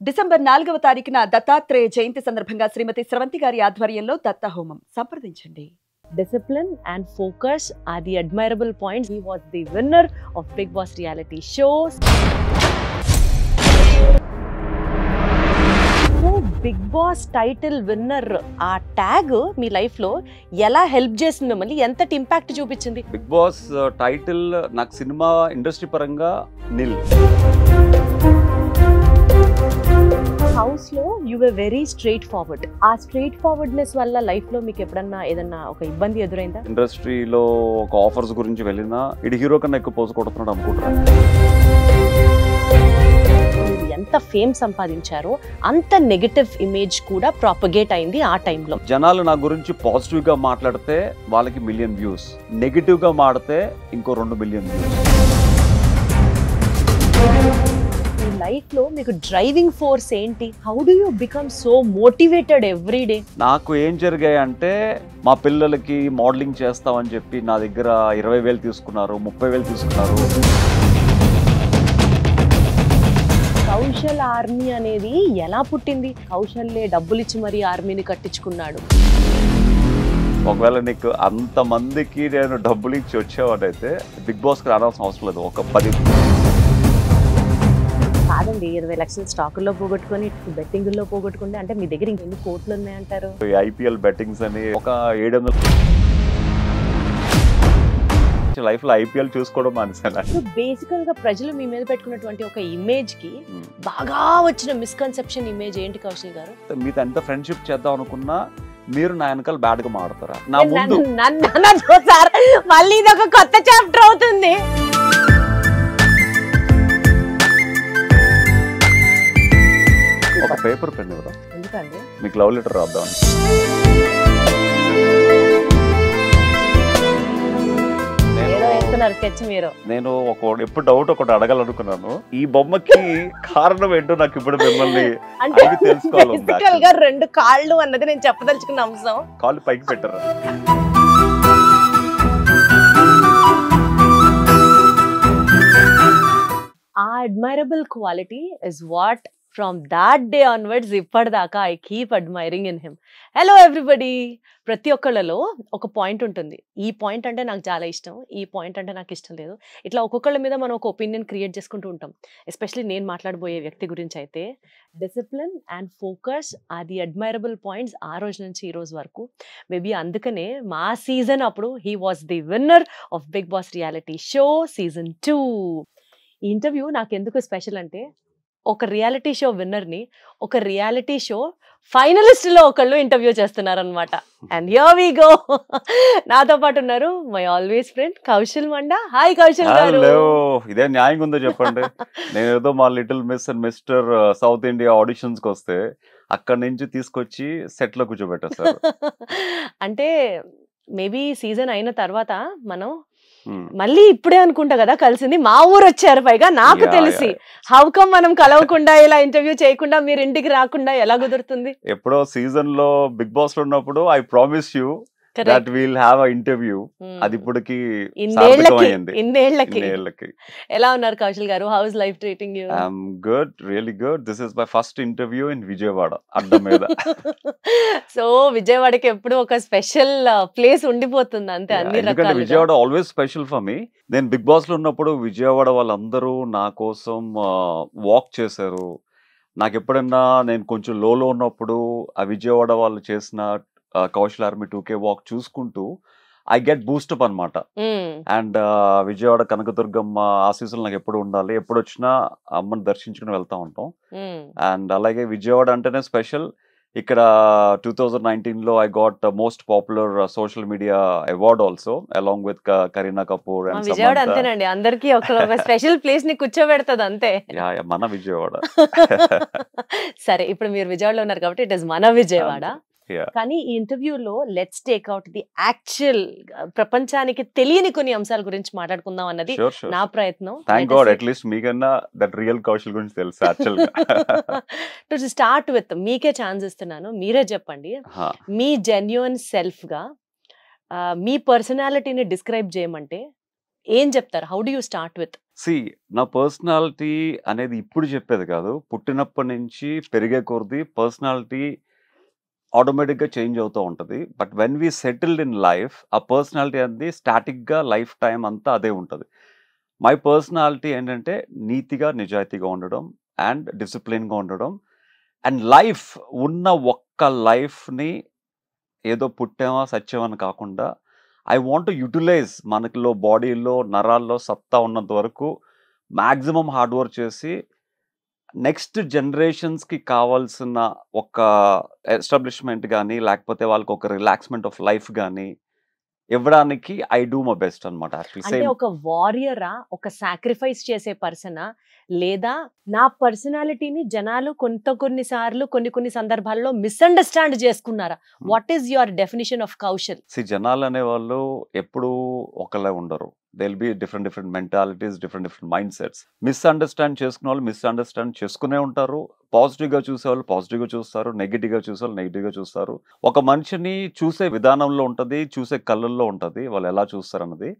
December 4వ తారీఖున దత్తాత్రేయ జయంతి సందర్భంగా శ్రీమతి స్రవంతి గారి ఆధ్వర్యంలో దత్త హోమం సంప్రదించండి. Discipline and focus are the admirable points. He was the winner of Bigg Boss reality shows. Bigg boss title winner ఆ ట్యాగ్ మీ లైఫ్ లో ఎలా హెల్ప్ చేసింది, మిమ్మల్ని ఎంతటి ఇంపాక్ట్ చూపించింది? బిగ్ బాస్ టైటిల్ నాకు సినిమా ఇండస్ట్రీ పరంగా నిల్. హౌస్ లో you were very straight forward. ఆ స్ట్రైట్ ఫార్వర్డ్నెస్ వల్ల లైఫ్ లో మీకు ఎప్పుడన్నా ఏదన్నా ఒక ఇబ్బంది ఎదురైందా? ఇండస్ట్రీలో ఒక ఆఫర్స్ గురించి వెళ్ళినా ఇది హీరో కన్నా ఎక్కువ పోజు కొడుతున్నాడు అనుకుంటున్నాను. ఎంత ఫేమ్ సంపాదించారో అంత నెగటివ్ ఇమేజ్ కూడా ప్రాపగేట్ అయింది ఆ టైంలో. జనాలు నా గురించి పాజిటివ్ గా మాట్లాడితే వాళ్ళకి 1 మిలియన్ వ్యూస్, నెగిటివ్ గా మాడితే ఇంకో 2 మిలియన్ వ్యూస్. ఈ లైఫ్ లో మీకు డ్రైవింగ్ ఫోర్స్ ఏంటి? How do you become so motivated every day? నాకు ఏం జరిగాయంటే మా పిల్లలకి మోడలింగ్ చేస్తామని చెప్పి నా దగ్గర 20,000 తీసుకున్నారు, 30,000 తీసుకున్నారు. కౌశల్ ఆర్మీ అనేది ఎలా పుట్టింది? కౌశల్లే డబ్బులు ఇచ్చి మరీ ఆర్మీని కట్టించుకున్నాడు. ఒకవేళ నీకు అంతమందికి నేను డబ్బులు ఇచ్చి వచ్చేవాడైతే బిగ్ బాస్కి రావాల్సిన అవసరం లేదు. ఒక 10 కాదండి, 20 లక్షల స్టాకుల్లో పోగొట్టుకొని బెట్టింగుల్లో పోగొట్టుకుంటే అంటే మీ దగ్గర ఇంకెన్ని కోట్లు ఉన్నాయంటారు? IPL బెట్టింగ్స్ అని ఒక 700 లైఫ్ లో IPL చూసుకోవడం మానేసాను. బేసికల్ గా ప్రజలు మీ మీద పెట్టుకున్నటువంటి ఒక ఇమేజ్ కి బాగా వచ్చిన మిస్కన్సెప్షన్ ఇమేజ్ ఏంటి కౌశల్ గారు? మీతో ఎంత ఫ్రెండ్షిప్ చేద్దాం అనుకున్నా మీరు నా వెనకాల బ్యాడ్ గా మాడతారా? నా ముందు మళ్ళీ ఇది ఒక కొత్త చాప్టర్ అవుతుంది. ఒక పేపర్ పెన్ ఇవ్వదా? ఎందుకండి? మీకు లవ్ లెటర్ రాద్దాం. నేను ఎప్పుడు డౌట్ ఒకటి అడగాలనుకున్నాను. ఈ బొమ్మకి కారణం ఏంటో నాకు ఇప్పుడు మిమ్మల్ని తెలుసుకోవాలి. 2 కాళ్ళు అన్నది నేను చెప్పదలుచుకున్న అంశం. కాళ్ళు పైకి పెట్టరా? ఆ admirable quality is what from that day onwards ఇప్పటిదాకా I keep admiring in him. Hello everybody. ప్రతి ఒక్కళ్ళలో ఒక పాయింట్ ఉంటుంది. ఈ పాయింట్ అంటే నాకు చాలా ఇష్టం, ఈ పాయింట్ అంటే నాకు ఇష్టం లేదు. ఇట్లా ఒక్కొక్కళ్ళ మీద మనం ఒక ఒపీనియన్ క్రియేట్ చేసుకుంటూ ఉంటాం. ఎస్పెషలీ నేను మాట్లాడబోయే వ్యక్తి గురించి అయితే discipline and focus are the admirable points ఆ రోజు నుంచి ఈ రోజు వరకు. మేబీ అందుకనే మా సీజన్ అప్పుడు he was the winner of Bigg Boss reality show season 2. ఈ ఇంటర్వ్యూ నాకు ఎందుకు స్పెషల్ అంటే ఒక రియాలిటీ షో విన్నర్ని ఒక రియాలిటీ షో ఫైనలిస్ట్ లో ఒకళ్ళు ఇంటర్వ్యూ చేస్తున్నారనమాట. And here we go. నాతో పాటు ఉన్నారు my always friend Kaushal Manda. Hi Kaushal garu. ఇదే న్యాయంగా ఉందో చెప్పండి. నేను ఏదో మా little miss and mister south India auditions కి వస్తే అక్కడి నుంచి తీసుకొచ్చి సెట్ లో కూర్చోబెట్టారు. అంటే మేబీ సీజన్ అయిన తర్వాత మనం మళ్ళీ ఇప్పుడే అనుకుంటా కదా కలిసింది. మా ఊరు వచ్చారు, పైగా నాకు తెలిసి. హౌ కమ్ మనం కలవకుండా ఇలా ఇంటర్వ్యూ చేయకుండా మీరు ఇంటికి రాకుండా ఎలా కుదురుతుంది? ఎప్పుడో సీజన్ లో బిగ్ బాస్ లో ఉన్నప్పుడు I promise you that we'll have a interview. అది ఇప్పటికి ఇన్నేళ్ళకి. ఎలా ఉన్నారు కౌశల్ గారు? How is life treating you? I'm good, really good. This is my first interview in Vijayawada అడ్డ మీద. సో విజయవాడకి ఎప్పుడు ఒక స్పెషల్ ప్లేస్ ఉండిపోతుంది అంతే అన్ని రకాలుగా. ఎందుకంటే Vijayawada always special for me. నేను బిగ్ బాస్ లో ఉన్నప్పుడు విజయవాడ వాళ్ళందరూ నా కోసం వాక్ చేశారు. నాకు ఎప్పుడన్నా నేను కొంచెం లోలో ఉన్నప్పుడు ఆ విజయవాడ వాళ్ళు చేసిన కౌశల్ ఆర్మీ 2K వాక్ చూసుకుంటూ ఐ గెట్ బూస్టప్ అనమాట. అండ్ విజయవాడ కనకదుర్గమ్మ ఆశీస్సులు నాకు ఎప్పుడు ఉండాలి, ఎప్పుడు వచ్చినా అమ్మని దర్శించుకుని వెళ్తా ఉంటాం. అండ్ అలాగే విజయవాడ అంటేనే స్పెషల్. ఇక్కడ 2019 లో I got most popular social media award also along with Kareena Kapoor. Vijayawada అంతేనండి, అందరికి ఒక స్పెషల్ ప్లేస్ ని కూర్చోబెడతది అంతే. మన విజయవాడ. సరే, ఇప్పుడు మీరు విజయవాడలో ఉన్నారు కాబట్టి ఇట్ ఇస్ మన విజయవాడ. కానీ ఈ ఇంటర్వ్యూలో let's take out the actual ప్రపంచానికి తెలియని కొన్ని అంశాల గురించి మాట్లాడుకుందాం అన్నది నా ప్రయత్నం. థాంక్ గాడ్ అట్లీస్ట్ మీకన్నా దట్ రియల్ కౌశల్ గురించి తెలుసు యాక్చువల్ గా. టు స్టార్ట్ విత్ మీకే ఛాన్స్ ఇస్తున్నాను, మీరే చెప్పండి మీ జెన్యూన్ సెల్ఫ్ గా మీ పర్సనాలిటీని డిస్క్రైబ్ చేయమంటే ఏం చెప్తారు? How do you start with? See నా పర్సనాలిటీ అనేది ఇప్పుడు చెప్పేది కాదు. పుట్టినప్పటి నుంచి పెరిగే కొద్దీ పర్సనాలిటీ ఆటోమేటిక్‌గా చేంజ్ అవుతూ ఉంటది. But when we settled in life ఆ పర్సనాలిటీ అనేది స్టాటిక్‌గా లైఫ్ టైమ్ అంతా అదే ఉంటది. మై పర్సనాలిటీ ఏంటంటే నీతిగా, నిజాయితీగా ఉండడం అండ్ డిసిప్లిన్‌గా ఉండడం. అండ్ లైఫ్ ఉన్న ఒక్క లైఫ్‌ని ఏదో పుట్టామా, సచ్చామని కాకుండా ఐ వాంట్ టు యుటిలైజ్ మనకిలో బాడీలో, నరాల్లో సత్తా ఉన్నంత వరకు మాక్సిమం హార్డ్ వర్క్ చేసి నెక్స్ట్ జనరేషన్స్‌కి కావాల్సిన ఒక ఎస్టాబ్లిష్‌మెంట్ గాని, లేకపోతే వాళ్ళకి ఒక రిలాక్స్‌మెంట్ ఆఫ్ లైఫ్ గాని ఇవ్వడానికి ఐ డూ మై బెస్ట్ అన్నమాట. యాక్చువల్లీ అంటే సేమ్ ఒక వారియరా? ఒక సాక్రిఫైస్ చేసే పర్సనా? లేదా నా పర్సనాలిటీని జనాలు కొన్ని సార్లు కొన్ని సందర్భాల్లో మిస్‌అండర్‌స్టాండ్ చేసుకున్నారా? What is your definition of Kaushal? జనాలు అనేవాళ్ళు ఎప్పుడూ ఒకలా ఉండరు. They will be different mentalities, different mind sets. Misunderstand చేసుకునే వాళ్ళు మిస్‌అండర్‌స్టాండ్ చేసుకునే ఉంటారు. పాజిటివ్‌గా చూసేవాళ్ళు పాజిటివ్‌గా చూస్తారు. నెగెటివ్‌గా చూసేవాళ్ళు నెగెటివ్‌గా చూస్తారు. ఒక మనిషిని చూసే విధానంలో ఉంటది. చూసే కళ్ళల్లో ఉంటది. వాళ్ళు ఎలా చూస్తారన్నది.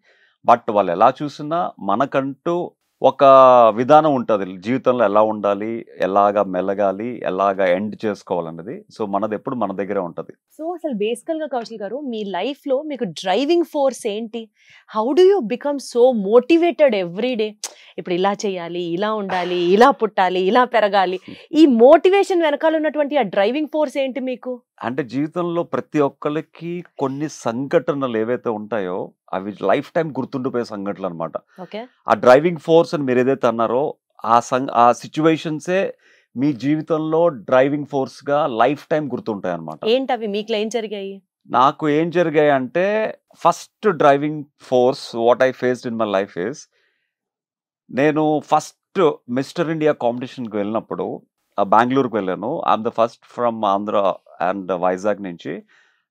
బట్ వాళ్ళు ఎలా చూసినా మనకంటూ ఒక విధానం ఉంటది. జీవితంలో ఎలా ఉండాలి, ఎలాగా మెలగాలి, ఎలాగా ఎండ్ చేసుకోవాలన్నది. సో మనది ఎప్పుడు మన దగ్గరే ఉంటది. సో అసలు బేసికల్‌గా కౌశల్ గారు మీ లైఫ్‌లో మీకు డ్రైవింగ్ ఫోర్స్ ఏంటి? How do you become so motivated every day? ఇప్పుడు ఇలా చేయాలి, ఇలా ఉండాలి, ఇలా పుట్టాలి, ఇలా పెరగాలి. ఈ మోటివేషన్ వెనకాల ఉన్నటువంటి ఆ డ్రైవింగ్ ఫోర్స్ ఏంటి మీకు? అంటే జీవితంలో ప్రతి ఒక్కళ్ళకి కొన్ని సంఘటనలు ఏవైతే ఉంటాయో అవి లైఫ్ టైం గుర్తుండిపోయే సంఘటనలు అనమాట. ఓకే. ఆ డ్రైవింగ్ ఫోర్స్ అని మీరు ఏదైతే అన్నారో ఆ సిచ్యువేషన్సే మీ జీవితంలో డ్రైవింగ్ ఫోర్స్ గా లైఫ్ టైం గుర్తుంటాయి అనమాట. ఏంటవి మీకు ఏం జరిగాయి? నాకు ఏం జరిగాయి అంటే first driving force what I faced in my life is నేను ఫస్ట్ మిస్టర్ ఇండియా కాంపిటీషన్కి వెళ్ళినప్పుడు బెంగళూరుకి వెళ్ళాను. I'm the first from Andhra and Vizag నుంచి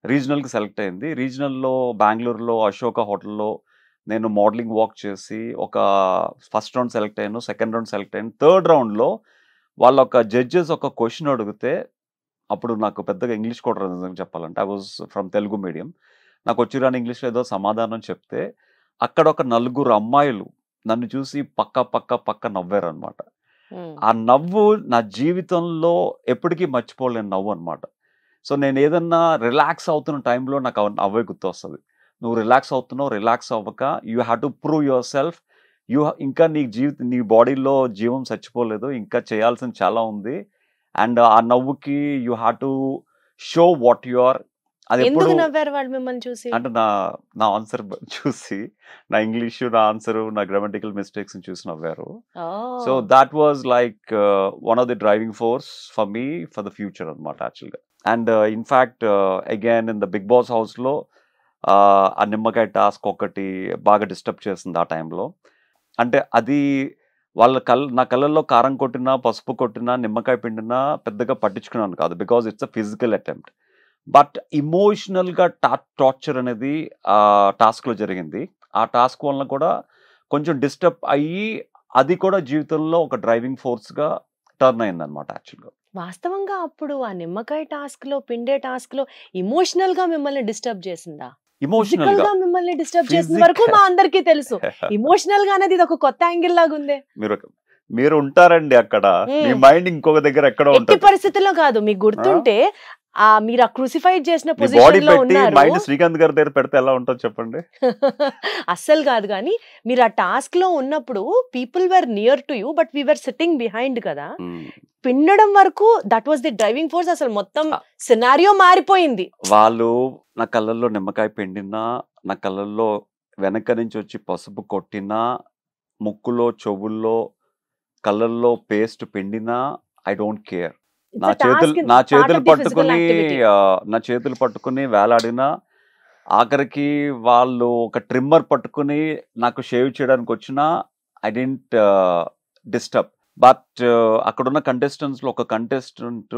రీజనల్కి సెలెక్ట్ అయింది. రీజనల్లో బెంగళూరులో అశోక హోటల్లో నేను మోడలింగ్ వాక్ చేసి ఒక ఫస్ట్ రౌండ్ సెలెక్ట్ అయ్యాను, సెకండ్ రౌండ్ సెలెక్ట్ అయ్యాను. థర్డ్ రౌండ్లో వాళ్ళ ఒక జడ్జెస్ ఒక క్వశ్చన్ అడిగితే అప్పుడు నాకు పెద్దగా ఇంగ్లీష్ కూడా రాదు నిజంగా చెప్పాలంటే. I was from Telugu medium. నాకు వచ్చిరాని ఇంగ్లీష్లో ఏదో సమాధానం చెప్తే అక్కడ ఒక నలుగురు అమ్మాయిలు నన్ను చూసి పక్క నవ్వారు అనమాట. ఆ నవ్వు నా జీవితంలో ఎప్పటికీ మర్చిపోలేని నవ్వు అనమాట. సో నేను ఏదన్నా రిలాక్స్ అవుతున్న టైంలో నాకు నవ్వే గుర్తు వస్తుంది. నువ్వు రిలాక్స్ అవుతున్నావు, రిలాక్స్ అవ్వక you have to prove your self. ఇంకా నీ బాడీలో జీవం చచ్చిపోలేదు, ఇంకా చేయాల్సింది చాలా ఉంది. అండ్ ఆ నవ్వుకి you have to show what you are. అది ఎప్పుడు ఎందుకు నవ్వారు వాళ్ళు మిమ్మల్ని చూసి? అంటే నా ఆన్సర్ చూసి, నా ఇంగ్లీషు, నా ఆన్సరు, నా గ్రామటికల్ మిస్టేక్స్ చూసి నవ్వారు. So that was like one of the driving force for me for the future అనమాట యాక్చువల్గా. And in fact again in the big Boss హౌస్లో ఆ నిమ్మకాయ టాస్క్ ఒకటి బాగా డిస్టర్బ్ చేసింది ఆ టైంలో. అంటే అది నా కళ్ళల్లో కారం కొట్టినా, పసుపు కొట్టినా, నిమ్మకాయ పిండినా పెద్దగా పట్టించుకున్నాను కాదు. Because it's a physical attempt. But ఇమోషనల్గా టార్చర్ అనేది ఆ టాస్క్లో జరిగింది. ఆ టాస్క్ వలన కూడా కొంచెం డిస్టర్బ్ అయ్యి అది కూడా జీవితంలో ఒక డ్రైవింగ్ ఫోర్స్గా టర్న్ అయింది అనమాట యాక్చువల్గా. వాస్తవంగా అప్పుడు ఆ నిమ్మకాయ టాస్క్ లో, పిండే టాస్క్ లో ఎమోషనల్ గా మిమ్మల్ని డిస్టర్బ్ చేసిందా? ఇమోషనల్ ఫిజికల్ గా గా మిమ్మల్ని డిస్టర్బ్ చేసిన వరకు మా అందరికీ తెలుసు. ఎమోషనల్ గా అనేది ఇది ఒక కొత్త యాంగిల్ లాగా ఉంది. మీరు ఉంటారండి అక్కడ, మీ మైండ్ ఇంకొక దగ్గర ఎక్కడో ఎట్టి ఉంటుంది. పరిస్థితుల్లో కాదు. మీకు గుర్తుంటే మీరు ఆ క్రూసిఫైడ్ చేసిన బాడీ పొజిషన్ లో పెట్టి ఉన్నారు. మైండ్ శ్రీకాంత్ గారి దగ్గర పెడితే ఎలా ఉంటుంది చెప్పండి. అస్సలు కాదు. కానీ మీరు ఆ టాస్క్ లో ఉన్నప్పుడు people were near to you, but we were sitting behind కదా. పిండడం వరకు that was the driving force. అసలు మొత్తం సినారియో మారిపోయింది. వాళ్ళు నా కళ్ళల్లో నిమ్మకాయ పిండినా, నా కళ్ళల్లో వెనక నుంచి వచ్చి పసుపు కొట్టినా, ముక్కులో, చెవుల్లో, కళ్ళల్లో పేస్ట్ పిండినా ఐ డోంట్ కేర్. నా చేతులు పట్టుకుని వేలాడినా, ఆఖరికి వాళ్ళు ఒక ట్రిమ్మర్ పట్టుకుని నాకు షేవ్ చేయడానికి వచ్చినా ఐ డెంట్ డిస్టర్బ్. బట్ అక్కడున్న కంటెస్టెంట్స్లో ఒక కంటెస్టెంట్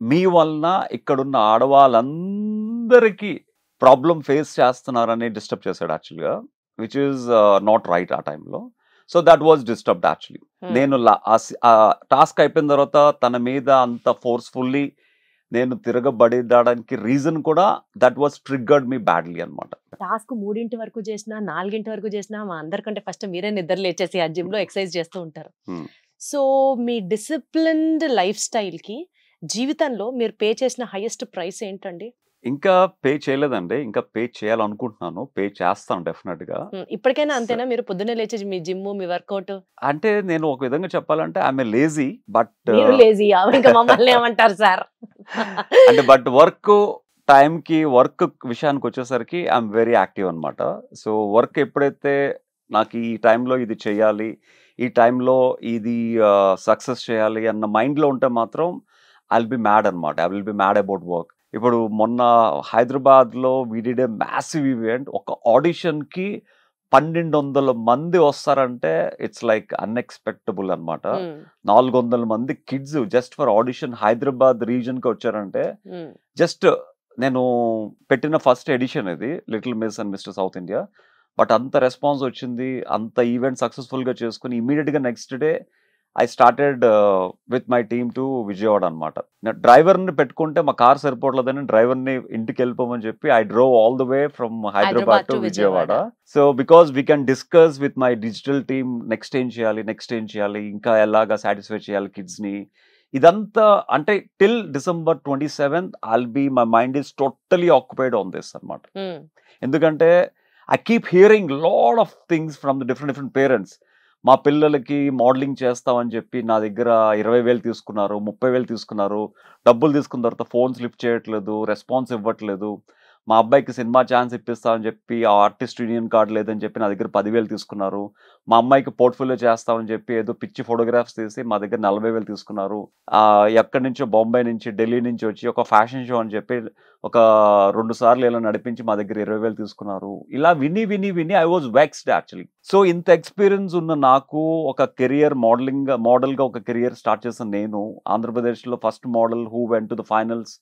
మీ వలన ఇక్కడున్న ఆడవాళ్ళందరికీ ప్రాబ్లం ఫేస్ చేస్తున్నారని డిస్టర్బ్ చేశాడు యాక్చువల్గా, విచ్ ఈస్ నాట్ రైట్ ఆ టైంలో. So that was disturbed actually. నేను టాస్క్ అయిపోయిన తర్వాత తన మీద అంత ఫోర్స్ఫుల్లీ నేను తిరగబడడానికి రీజన్ కూడా that was triggered me badly అనమాట. టాస్క్ 3 వరకు చేసినా 4 వరకు చేసినా మా అందరికంటే ఫస్ట్ మీరే నిద్ర లేచేసి ఆ జిమ్ లో ఎక్సర్సైజ్ చేస్తూ ఉంటారు. సో మీ డిసిప్లిన్డ్ లైఫ్ స్టైల్ కి జీవితంలో మీరు పే చేసిన హైయెస్ట్ ప్రైస్ ఏంటండి? ఇంకా పే చేయలేదండి, ఇంకా పే చేయాలనుకుంటున్నాను, పే చేస్తాను డెఫినెట్ గా. ఇప్పటికైనా అంతేనా? మీరు పొద్దున్నే లేచి మీ జిమ్ మీ వర్కౌట్? అంటే నేను ఒక విధంగా చెప్పాలంటే ఐఎమ్ లేజీ, బట్ లేజీ ఇంకా మమ్మల్ని ఏమంటారు సార్? అంటే బట్ వర్క్ టైంకి, వర్క్ విషయానికి వచ్చేసరికి ఐఎమ్ వెరీ యాక్టివ్ అనమాట. సో వర్క్ ఎప్పుడైతే నాకు ఈ టైంలో ఇది చేయాలి, ఈ టైంలో ఇది సక్సెస్ చేయాలి అన్న మైండ్లో ఉంటే మాత్రం ఐ విల్ బి మ్యాడ్ అనమాట. I will be mad about work. ఇప్పుడు మొన్న హైదరాబాద్లో we did a massive event. ఒక ఆడిషన్కి 1200 మంది వస్తారంటే ఇట్స్ లైక్ అన్ఎక్స్పెక్టబుల్ అనమాట. 400 మంది kids just for audition Hyderabad రీజన్కి వచ్చారంటే, జస్ట్ నేను పెట్టిన ఫస్ట్ ఎడిషన్ ఇది little miss and mister south India. But అంత రెస్పాన్స్ వచ్చింది, అంత ఈవెంట్ సక్సెస్ఫుల్గా చేసుకుని ఇమీడియట్గా next day I started with my team to Vijayawada అనమాట. డ్రైవర్ని పెట్టుకుంటే మా కార్ సరిపోవట్లేదని డ్రైవర్ని ఇంటికి వెళ్ళిపోమని చెప్పి I drove all the way from Hyderabad to Vijayawada. So because we can discuss with my digital team next ఏం చేయాలి, ఇంకా ఎలాగా సాటిస్ఫై చేయాలి కిడ్స్ని. ఇదంతా అంటే till December 27th my mind is totally occupied on this అనమాట. ఎందుకంటే I keep hearing lot of things from the different parents. మా పిల్లలకి మోడలింగ్ చేస్తామని చెప్పి నా దగ్గర 20,000 తీసుకున్నారు, 30,000 తీసుకున్నారు, డబ్బులు తీసుకున్న తర్వాత ఫోన్స్ లిఫ్ట్ చేయట్లేదు, రెస్పాన్స్ ఇవ్వట్లేదు. మా అబ్బాయికి సినిమా ఛాన్స్ ఇప్పిస్తామని చెప్పి ఆ ఆర్టిస్ట్ యూనియన్ కార్డు లేదని చెప్పి నా దగ్గర 10,000 తీసుకున్నారు. మా అమ్మాయికి పోర్ట్ఫోలియో చేస్తామని చెప్పి ఏదో పిచ్చి ఫోటోగ్రాఫ్స్ తీసి మా దగ్గర 40,000 తీసుకున్నారు. ఎక్కడి నుంచో బొంబాయి నుంచి, ఢిల్లీ నుంచి వచ్చి ఒక ఫ్యాషన్ షో అని చెప్పి ఒక 2 సార్లు ఇలా నడిపించి మా దగ్గర 20,000 తీసుకున్నారు. ఇలా విని I was vexed actually. So ఇంత ఎక్స్పీరియన్స్ ఉన్న నాకు ఒక కెరియర్ మోడల్గా ఒక కెరియర్ స్టార్ట్ చేసిన నేను, ఆంధ్రప్రదేశ్లో first model who went to the finals,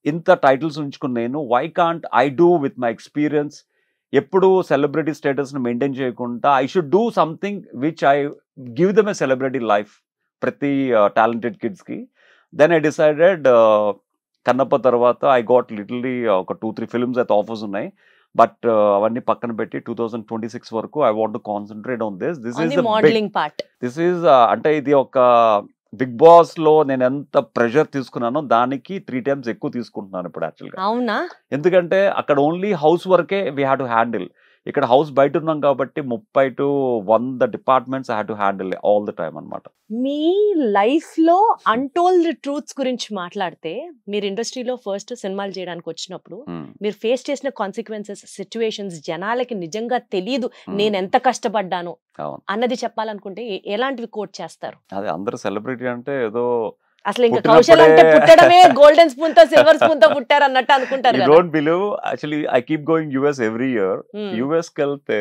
ఇంత టైటిల్స్ ఉంచుకుని నేను why can't I do with my experience? ఎప్పుడు సెలబ్రిటీ స్టేటస్ని మెయింటైన్ చేయకుండా I should do something which I give them a celebrity life ప్రతి టాలెంటెడ్ కిడ్స్కి. దెన్ ఐ డిసైడెడ్ కన్నప్ప తర్వాత I got లిటిల్లీ ఒక 2-3 ఫిల్మ్స్ అయితే ఆఫర్స్ ఉన్నాయి. బట్ అవన్నీ పక్కన పెట్టి 2026 వరకు I want to concentrate on this. This is modelling part. This is అంటే ఇది ఒక బిగ్ బాస్ లో నేను ఎంత ప్రెషర్ తీసుకున్నానో దానికి 3 times ఎక్కువ తీసుకుంటున్నాను ఇప్పుడు యాక్చువల్గా. అవునా? ఎందుకంటే అక్కడ ఓన్లీ హౌస్ వర్కే వీ హ్యావ్ టు హ్యాండిల్. ఇక్కడ హౌస్ బయట ఉన్నాం కాబట్టి 30 to 100 departments I have to handle all the time అనమాట. మీ లైఫ్ లో అన్టోల్డ్ ట్రూత్స్ గురించి మాట్లాడితే, మీరు ఇండస్ట్రీలో ఫస్ట్ సినిమాలు చేయడానికి వచ్చినప్పుడు మీరు ఫేస్ చేసిన కాన్సిక్వెన్సెస్, సిచ్యువేషన్స్ జనాలకి నిజంగా తెలియదు నేను ఎంత కష్టపడ్డాను అన్నది చెప్పాలనుకుంటే ఎలాంటివి కోట్ చేస్తారు? అదే అందరు సెలబ్రిటీ అంటే ఏదో అసలు ఇంకా కౌశల్ అంటే పుట్టడమే గోల్డెన్ స్పూన్ తో సిల్వర్ స్పూన్ తో పుట్టారు అన్నట్టు అనుకుంటారు. You don't believe actually I keep going US every year. US కి వెళ్తే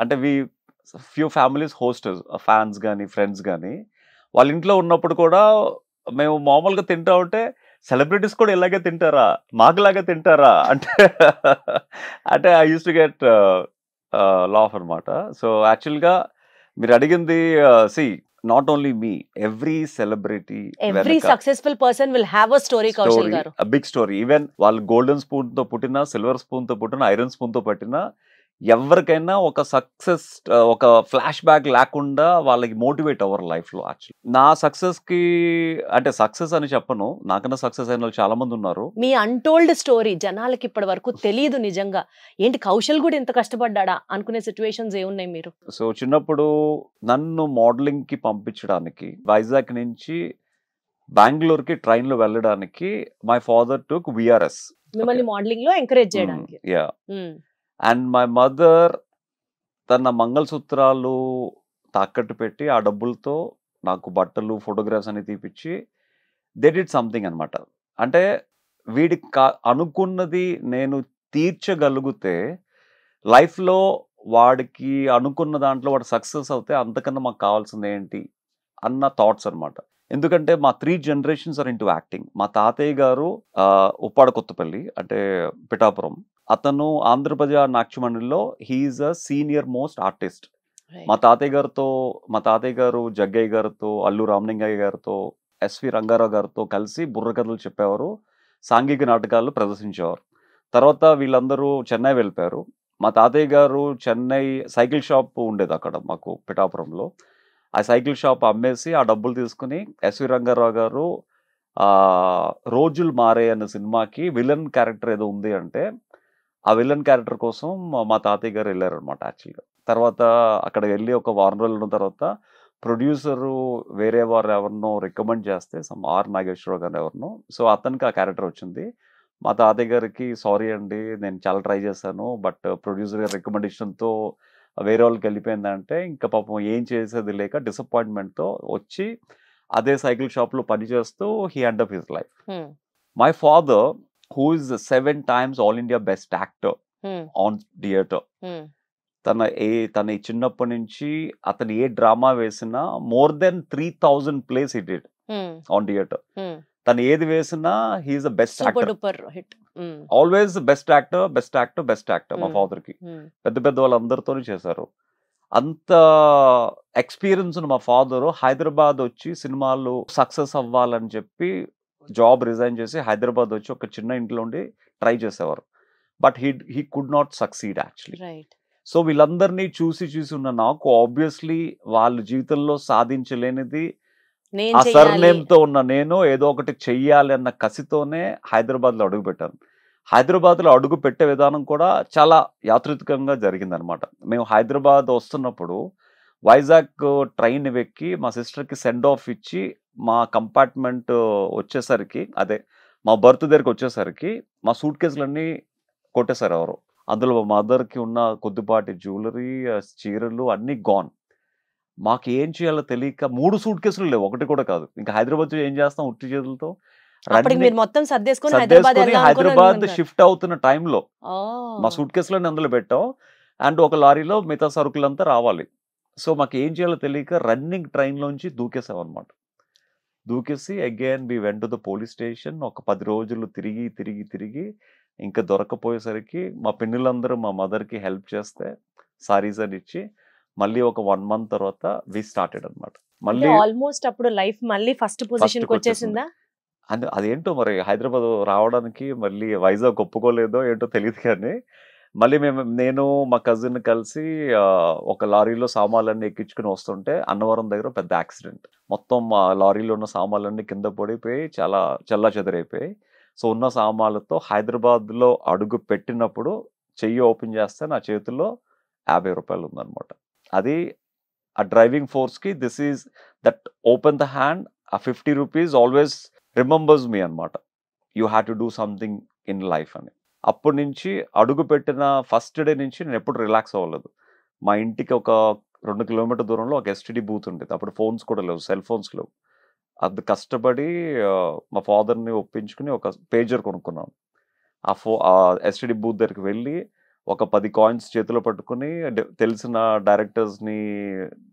అంటే ఫ్యూ ఫ్యామిలీస్ హోస్టర్స్, ఫ్యాన్స్ కానీ ఫ్రెండ్స్ కానీ వాళ్ళ ఇంట్లో ఉన్నప్పుడు కూడా మేము మామూలుగా తింటా ఉంటే సెలబ్రిటీస్ కూడా ఇలాగే తింటారా, మాకులాగా తింటారా అంటే I use to get laugh అనమాట. సో యాక్చువల్గా మీరు అడిగింది not only me, every celebrity, every successful person will have a story, Kaushal garu. A big story. Even వాళ్ళు గోల్డెన్ స్పూన్ తో పుట్టినా, సిల్వర్ స్పూన్ తో పుట్టినా, ఐరన్ స్పూన్ తో పట్టినా, ఎవరికైనా ఒక సక్సెస్, ఒక ఫ్లాష్ బ్యాక్ లేకుండా వాళ్ళకి మోటివేట్ అవ్వరు లైఫ్ లో. యాక్చువల్లీ నా సక్సెస్ కి అంటే సక్సెస్ అని చెప్పను, నాకన్నా సక్సెస్ అయిన వాళ్ళు చాలా మంది ఉన్నారు. మీ అన్టోల్డ్ స్టోరీ జనాలకి ఇప్పటి వరకు తెలియదు. నిజంగా ఏంటి కౌశల్ కూడా ఇంత కష్టపడ్డా అనుకునే సిచ్యువేషన్స్ ఏమున్నాయి మీరు? సో చిన్నప్పుడు నన్ను మోడలింగ్ కి పంపించడానికి వైజాగ్ నుంచి బెంగళూరుకి ట్రైన్ లో వెళ్ళడానికి మై ఫాదర్ టుక్ VRS, మిమ్మల్ని మోడలింగ్ లో ఎంకరేజ్ చేయడానికి. అండ్ మై మదర్ తన మంగళసూత్రాలు తాకట్టు పెట్టి ఆ డబ్బులతో నాకు బట్టలు, ఫోటోగ్రాఫ్స్ అని తీపిచ్చి దే డిడ్ సంథింగ్ అనమాట. అంటే వీడి అనుకున్నది నేను తీర్చగలిగితే లైఫ్లో వాడికి అనుకున్న దాంట్లో వాడు సక్సెస్ అవుతే అంతకన్నా మాకు కావాల్సింది ఏంటి అన్న థాట్స్ అనమాట. ఎందుకంటే మా 3 generations ఆర్ ఇంటూ యాక్టింగ్. మా తాతయ్య గారు ఉప్పాడ కొత్తపల్లి అంటే పిఠాపురం, అతను ఆంధ్రప్రదేశ్ నాట్యమండలిలో he is a senior most artist. మా తాతయ్య గారు జగ్గయ్య గారితో, అల్లు రామలింగయ్య గారితో, SV రంగారావు గారితో కలిసి బుర్రకథలు చెప్పేవారు. సాంఘిక నాటకాలు ప్రదర్శించేవారు. తర్వాత వీళ్ళందరూ చెన్నై వెళ్ళిపోయారు. మా తాతయ్య గారు చెన్నై సైకిల్ షాప్ ఉండేది అక్కడ మాకు పిఠాపురంలో. ఆ సైకిల్ షాప్ అమ్మేసి ఆ డబ్బులు తీసుకుని ఎస్వి రంగారావు గారు రోజులు మారే అన్న సినిమాకి విలన్ క్యారెక్టర్ ఏదో ఉంది అంటే ఆ విలన్ క్యారెక్టర్ కోసం మా తాతయ్య గారు వెళ్ళారనమాట యాక్చువల్గా. తర్వాత అక్కడ వెళ్ళి ఒక వారం రోజులు ఉన్న తర్వాత ప్రొడ్యూసరు వేరే వారు ఎవరినో రికమెండ్ చేస్తే ఆర్ నాగేశ్వరరావు గారు ఎవరినో, సో అతనికి ఆ క్యారెక్టర్ వచ్చింది. మా తాతయ్య గారికి సారీ అండి, నేను చాలా ట్రై చేశాను, బట్ ప్రొడ్యూసర్ గారి రికమెండేషన్తో వేరే వాళ్ళకి వెళ్ళిపోయిందంటే ఇంకా పాపం ఏం చేసేది లేక డిసప్పాయింట్మెంట్తో వచ్చి అదే సైకిల్ షాప్లో పనిచేస్తూ he end up his life. My father who is 7 times all India best actor on theatre. తన చిన్నప్పటి నుంచి అతను ఏ డ్రామా వేసినా more than 3,000 plays he did on theatre. తను ఏది వేసినా he is the best actor, always best actor best actor best actor. మా ఫాదర్ కి పెద్ద పెద్ద వాళ్ళందరితో చేశారు. అంత ఎక్స్పీరియన్స్ మా ఫాదర్ హైదరాబాద్ వచ్చి సినిమాలు సక్సెస్ అవ్వాలని చెప్పి జాబ్ రిజైన్ చేసి హైదరాబాద్ వచ్చి ఒక చిన్న ఇంట్లో ఉండి ట్రై చేసేవారు. But he could not succeed actually. So వీళ్ళందరినీ చూసి ఉన్న నాకు ఆబ్వియస్లీ వాళ్ళ జీవితంలో సాధించలేనిది ఆ సర్నేమ్ తో ఉన్న నేను ఏదో ఒకటి చెయ్యాలి అన్న కసితోనే హైదరాబాద్ లో అడుగు పెట్టాను. హైదరాబాద్ లో అడుగు పెట్టే విధానం కూడా చాలా యాత్రికంగా జరిగిందనమాట. మేము హైదరాబాద్ వస్తున్నప్పుడు వైజాగ్ ట్రైన్ ఎక్కి మా సిస్టర్ కి సెండ్ ఆఫ్ ఇచ్చి మా కంపార్ట్మెంట్ వచ్చేసరికి, అదే మా బర్త్ దగ్గరికి వచ్చేసరికి మా సూట్ కేసులన్నీ కొట్టేశారు ఎవరు. అందులో మా మదర్కి ఉన్న కొద్దిపాటి జ్యువెలరీ, చీరలు అన్నీ గాన్. మాకు ఏం చేయాలో తెలియక 3 సూట్ కేసులు లేవు, ఒకటి కూడా కాదు. ఇంకా హైదరాబాద్ ఏం చేస్తాం ఉట్టి చేతులతో. హైదరాబాద్ షిఫ్ట్ అవుతున్న టైంలో మా సూట్ కేసులని అందులో పెట్టాం అండ్ ఒక లారీలో మిగతా సరుకులంతా రావాలి. సో మాకు ఏం చేయాలో తెలియక రన్నింగ్ ట్రైన్ లోంచి దూకేసాం అనమాట. దూకేసి again we went to the police station. ఒక 10 రోజులు తిరిగి ఇంకా దొరకపోయేసరికి మా పిన్నులందరూ మా మదర్కి హెల్ప్ చేస్తే సారీస్ అని ఇచ్చి మళ్ళీ ఒక 1 month తర్వాత వి స్టార్టెడ్ అనమాట. మళ్ళీ ఆల్మోస్ట్ అప్పుడు లైఫ్ మళ్ళీ ఫస్ట్ పొజిషన్ కి వచ్చేసిందా? అదేంటో మరి హైదరాబాద్ రావడానికి మళ్ళీ వైజాగ్ ఒప్పుకోలేదో ఏంటో తెలియదు కానీ మళ్ళీ నేను మా కజిన్ కలిసి ఒక లారీలో సామాన్లన్నీ ఎక్కించుకుని వస్తుంటే అన్నవరం దగ్గర పెద్ద యాక్సిడెంట్. మొత్తం ఆ లారీలో ఉన్న సామాన్లన్నీ కింద పడిపోయి చాలా చల్లా చెదరైపోయి. సో ఉన్న సామాన్లతో హైదరాబాద్లో అడుగు పెట్టినప్పుడు చెయ్యి ఓపెన్ చేస్తే నా చేతుల్లో 50 రూపాయలు ఉందన్నమాట. అది ఆ డ్రైవింగ్ ఫోర్స్కి this is that open the hand. ఆ 50 rupees ఆల్వేస్ రిమెంబర్స్ మీ అనమాట. You have to do something in life అని. అప్పటి నుంచి అడుగు పెట్టిన ఫస్ట్ డే నుంచి నేను ఎప్పుడు రిలాక్స్ అవ్వలేదు. మా ఇంటికి ఒక 2 kilometer దూరంలో ఒక STD బూత్ ఉండేది. అప్పుడు ఫోన్స్ కూడా లేవు, సెల్ ఫోన్స్ లేవు. అది కష్టపడి మా ఫాదర్ని ఒప్పించుకుని ఒక పేజర్ కొనుక్కున్నాను. ఆ STD బూత్ దగ్గరికి వెళ్ళి ఒక 10 coins చేతిలో పట్టుకుని తెలిసిన డైరెక్టర్స్ని,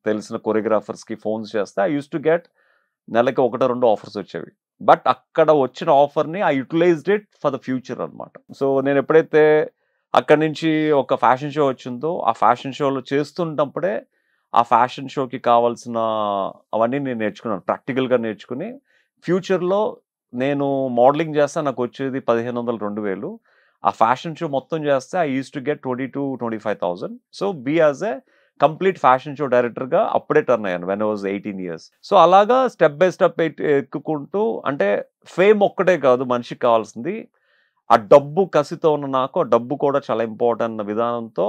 తెలిసిన కొరియోగ్రాఫర్స్కి ఫోన్స్ చేస్తే ఐ యూస్ టు గెట్ నెలకి 1-2 ఆఫర్స్ వచ్చేవి. బట్ అక్కడ వచ్చిన ఆఫర్ని I utilized it for the future అనమాట. సో నేను ఎప్పుడైతే అక్కడి నుంచి ఒక ఫ్యాషన్ షో వచ్చిందో ఆ ఫ్యాషన్ షోలో చేస్తున్నప్పుడే ఆ ఫ్యాషన్ షోకి కావాల్సిన అవన్నీ నేను నేర్చుకున్నాను, ప్రాక్టికల్గా నేర్చుకుని ఫ్యూచర్లో నేను మోడలింగ్ చేస్తే నాకు వచ్చేది 1,500-2,000. ఆ ఫ్యాషన్ షో మొత్తం చేస్తే I use to get 20,000-25,000. So be as a complete fashion show డైరెక్టర్గా అప్పుడే టర్న్ అయ్యాను when I was 18 years. So అలాగా స్టెప్ బై స్టెప్ ఎక్కుకుంటూ, అంటే ఫేమ్ ఒక్కటే కాదు మనిషికి కావాల్సింది, ఆ డబ్బు కసితో ఉన్న నాకు ఆ డబ్బు కూడా చాలా ఇంపార్టెంట్ అన్న విధానంతో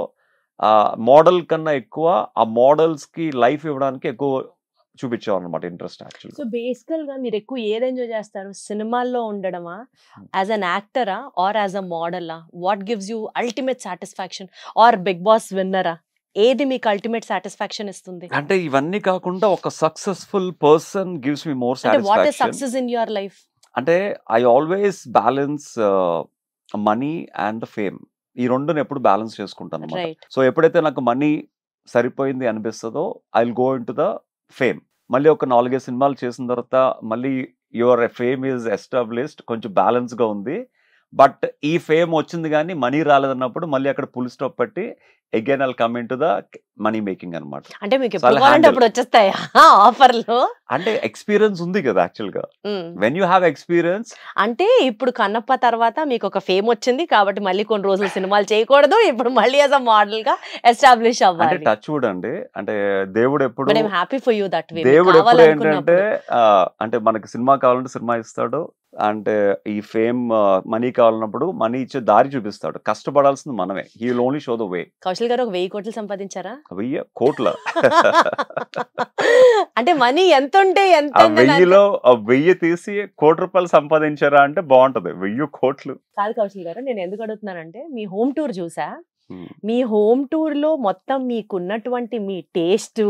మోడల్ కన్నా ఎక్కువ ఆ మోడల్స్కి లైఫ్ ఇవ్వడానికి ఎక్కువ చూపించాం అనమాట ఇంట్రెస్ట్ యాక్చువల్లీ. సో బేసికల్ గా మీరు ఎక్కువ ఏది ఎంజాయ్ చేస్తారు? సినిమాల్లో ఉండడమా, యాజ్ అన్ యాక్టరా, ఆర్ యాజ్ అ మోడలా? What gives you ultimate satisfaction? Or big boss విన్నరా? ఏది మీకు అల్టిమేట్ సాటిస్ఫాక్షన్ ఇస్తుంది? అంటే ఇవన్నీ కాకుండా ఒక successful person gives me more satisfaction. What is success in your life? అంటే I always balance money and fame. ఈ రెండుని ఎప్పుడు బ్యాలెన్స్ చేసుకుంటాను అన్నమాట. సో ఎప్పుడైతే నాకు మనీ సరిపోయింది అనిపిస్తుందో I will go in to the fame. మళ్ళీ ఒక 4-5 సినిమాలు చేసిన తర్వాత మళ్ళీ యువర్ ఫేమ్ ఈజ్ ఎస్టాబ్లిష్డ్, కొంచెం బ్యాలెన్స్గా ఉంది, బట్ ఈ ఫేమ్ వచ్చింది కానీ మనీ రాలేదన్నప్పుడు మళ్ళీ అక్కడ ఫుల్ స్టాప్ పెట్టి again I'll come in to the money making అనమాట. అంటే మీకు So ఎప్పుడు I'll కావాలంటే handle. అప్పుడు వచ్చేస్తాయా ఆఫర్లు? అంటే ఎక్స్పీరియన్స్ ఉంది కదా యాక్చువల్ గా. వెన్ యూ హ్యావ్ ఎక్స్పీరియన్స్, అంటే ఇప్పుడు కన్నప్ప తర్వాత మీకు ఒక ఫేమ్ వచ్చింది కాబట్టి మళ్ళీ కొన్ని రోజులు సినిమాలు చేయకూడదు, ఇప్పుడు మళ్ళీ యాజ్ అ మోడల్ గా ఎస్టాబ్లిష్ అంటే అవ్వాలి. టచ్ వుడ్ అండి. అంటే దేవుడు ఎప్పుడు but I'm happy for you that way. దేవుడు ఎప్పుడు ఏంటంటే అంటే మనకి సినిమా కావాలంటే సినిమా ఇస్తాడు, అంటే ఈ ఫేమ్ మనీ కావాలన్నప్పుడు మనీ ఇచ్చే దారి చూపిస్తాడు. కష్టపడాల్సింది మనమే. He will only show the way. Kaushal గారు ఒక 1000 కోట్లు సంపాదించారా? 1000 కోట్ల అంటే మనీ ఎంత ఉంటే ఎంత ఆ 1000లో 1000 తీసి ₹1,00,00,000 సంపాదించారా అంటే బాగుంటది. 1000 కోట్లు కాదు కౌశల్ గారు, నేను ఎందుకు అడుగుతున్నానంటే మీ హోమ్ టూర్ చూసా. మీ హోమ్ టూర్ లో మొత్తం మీకున్నటువంటి మీ టేస్ట్,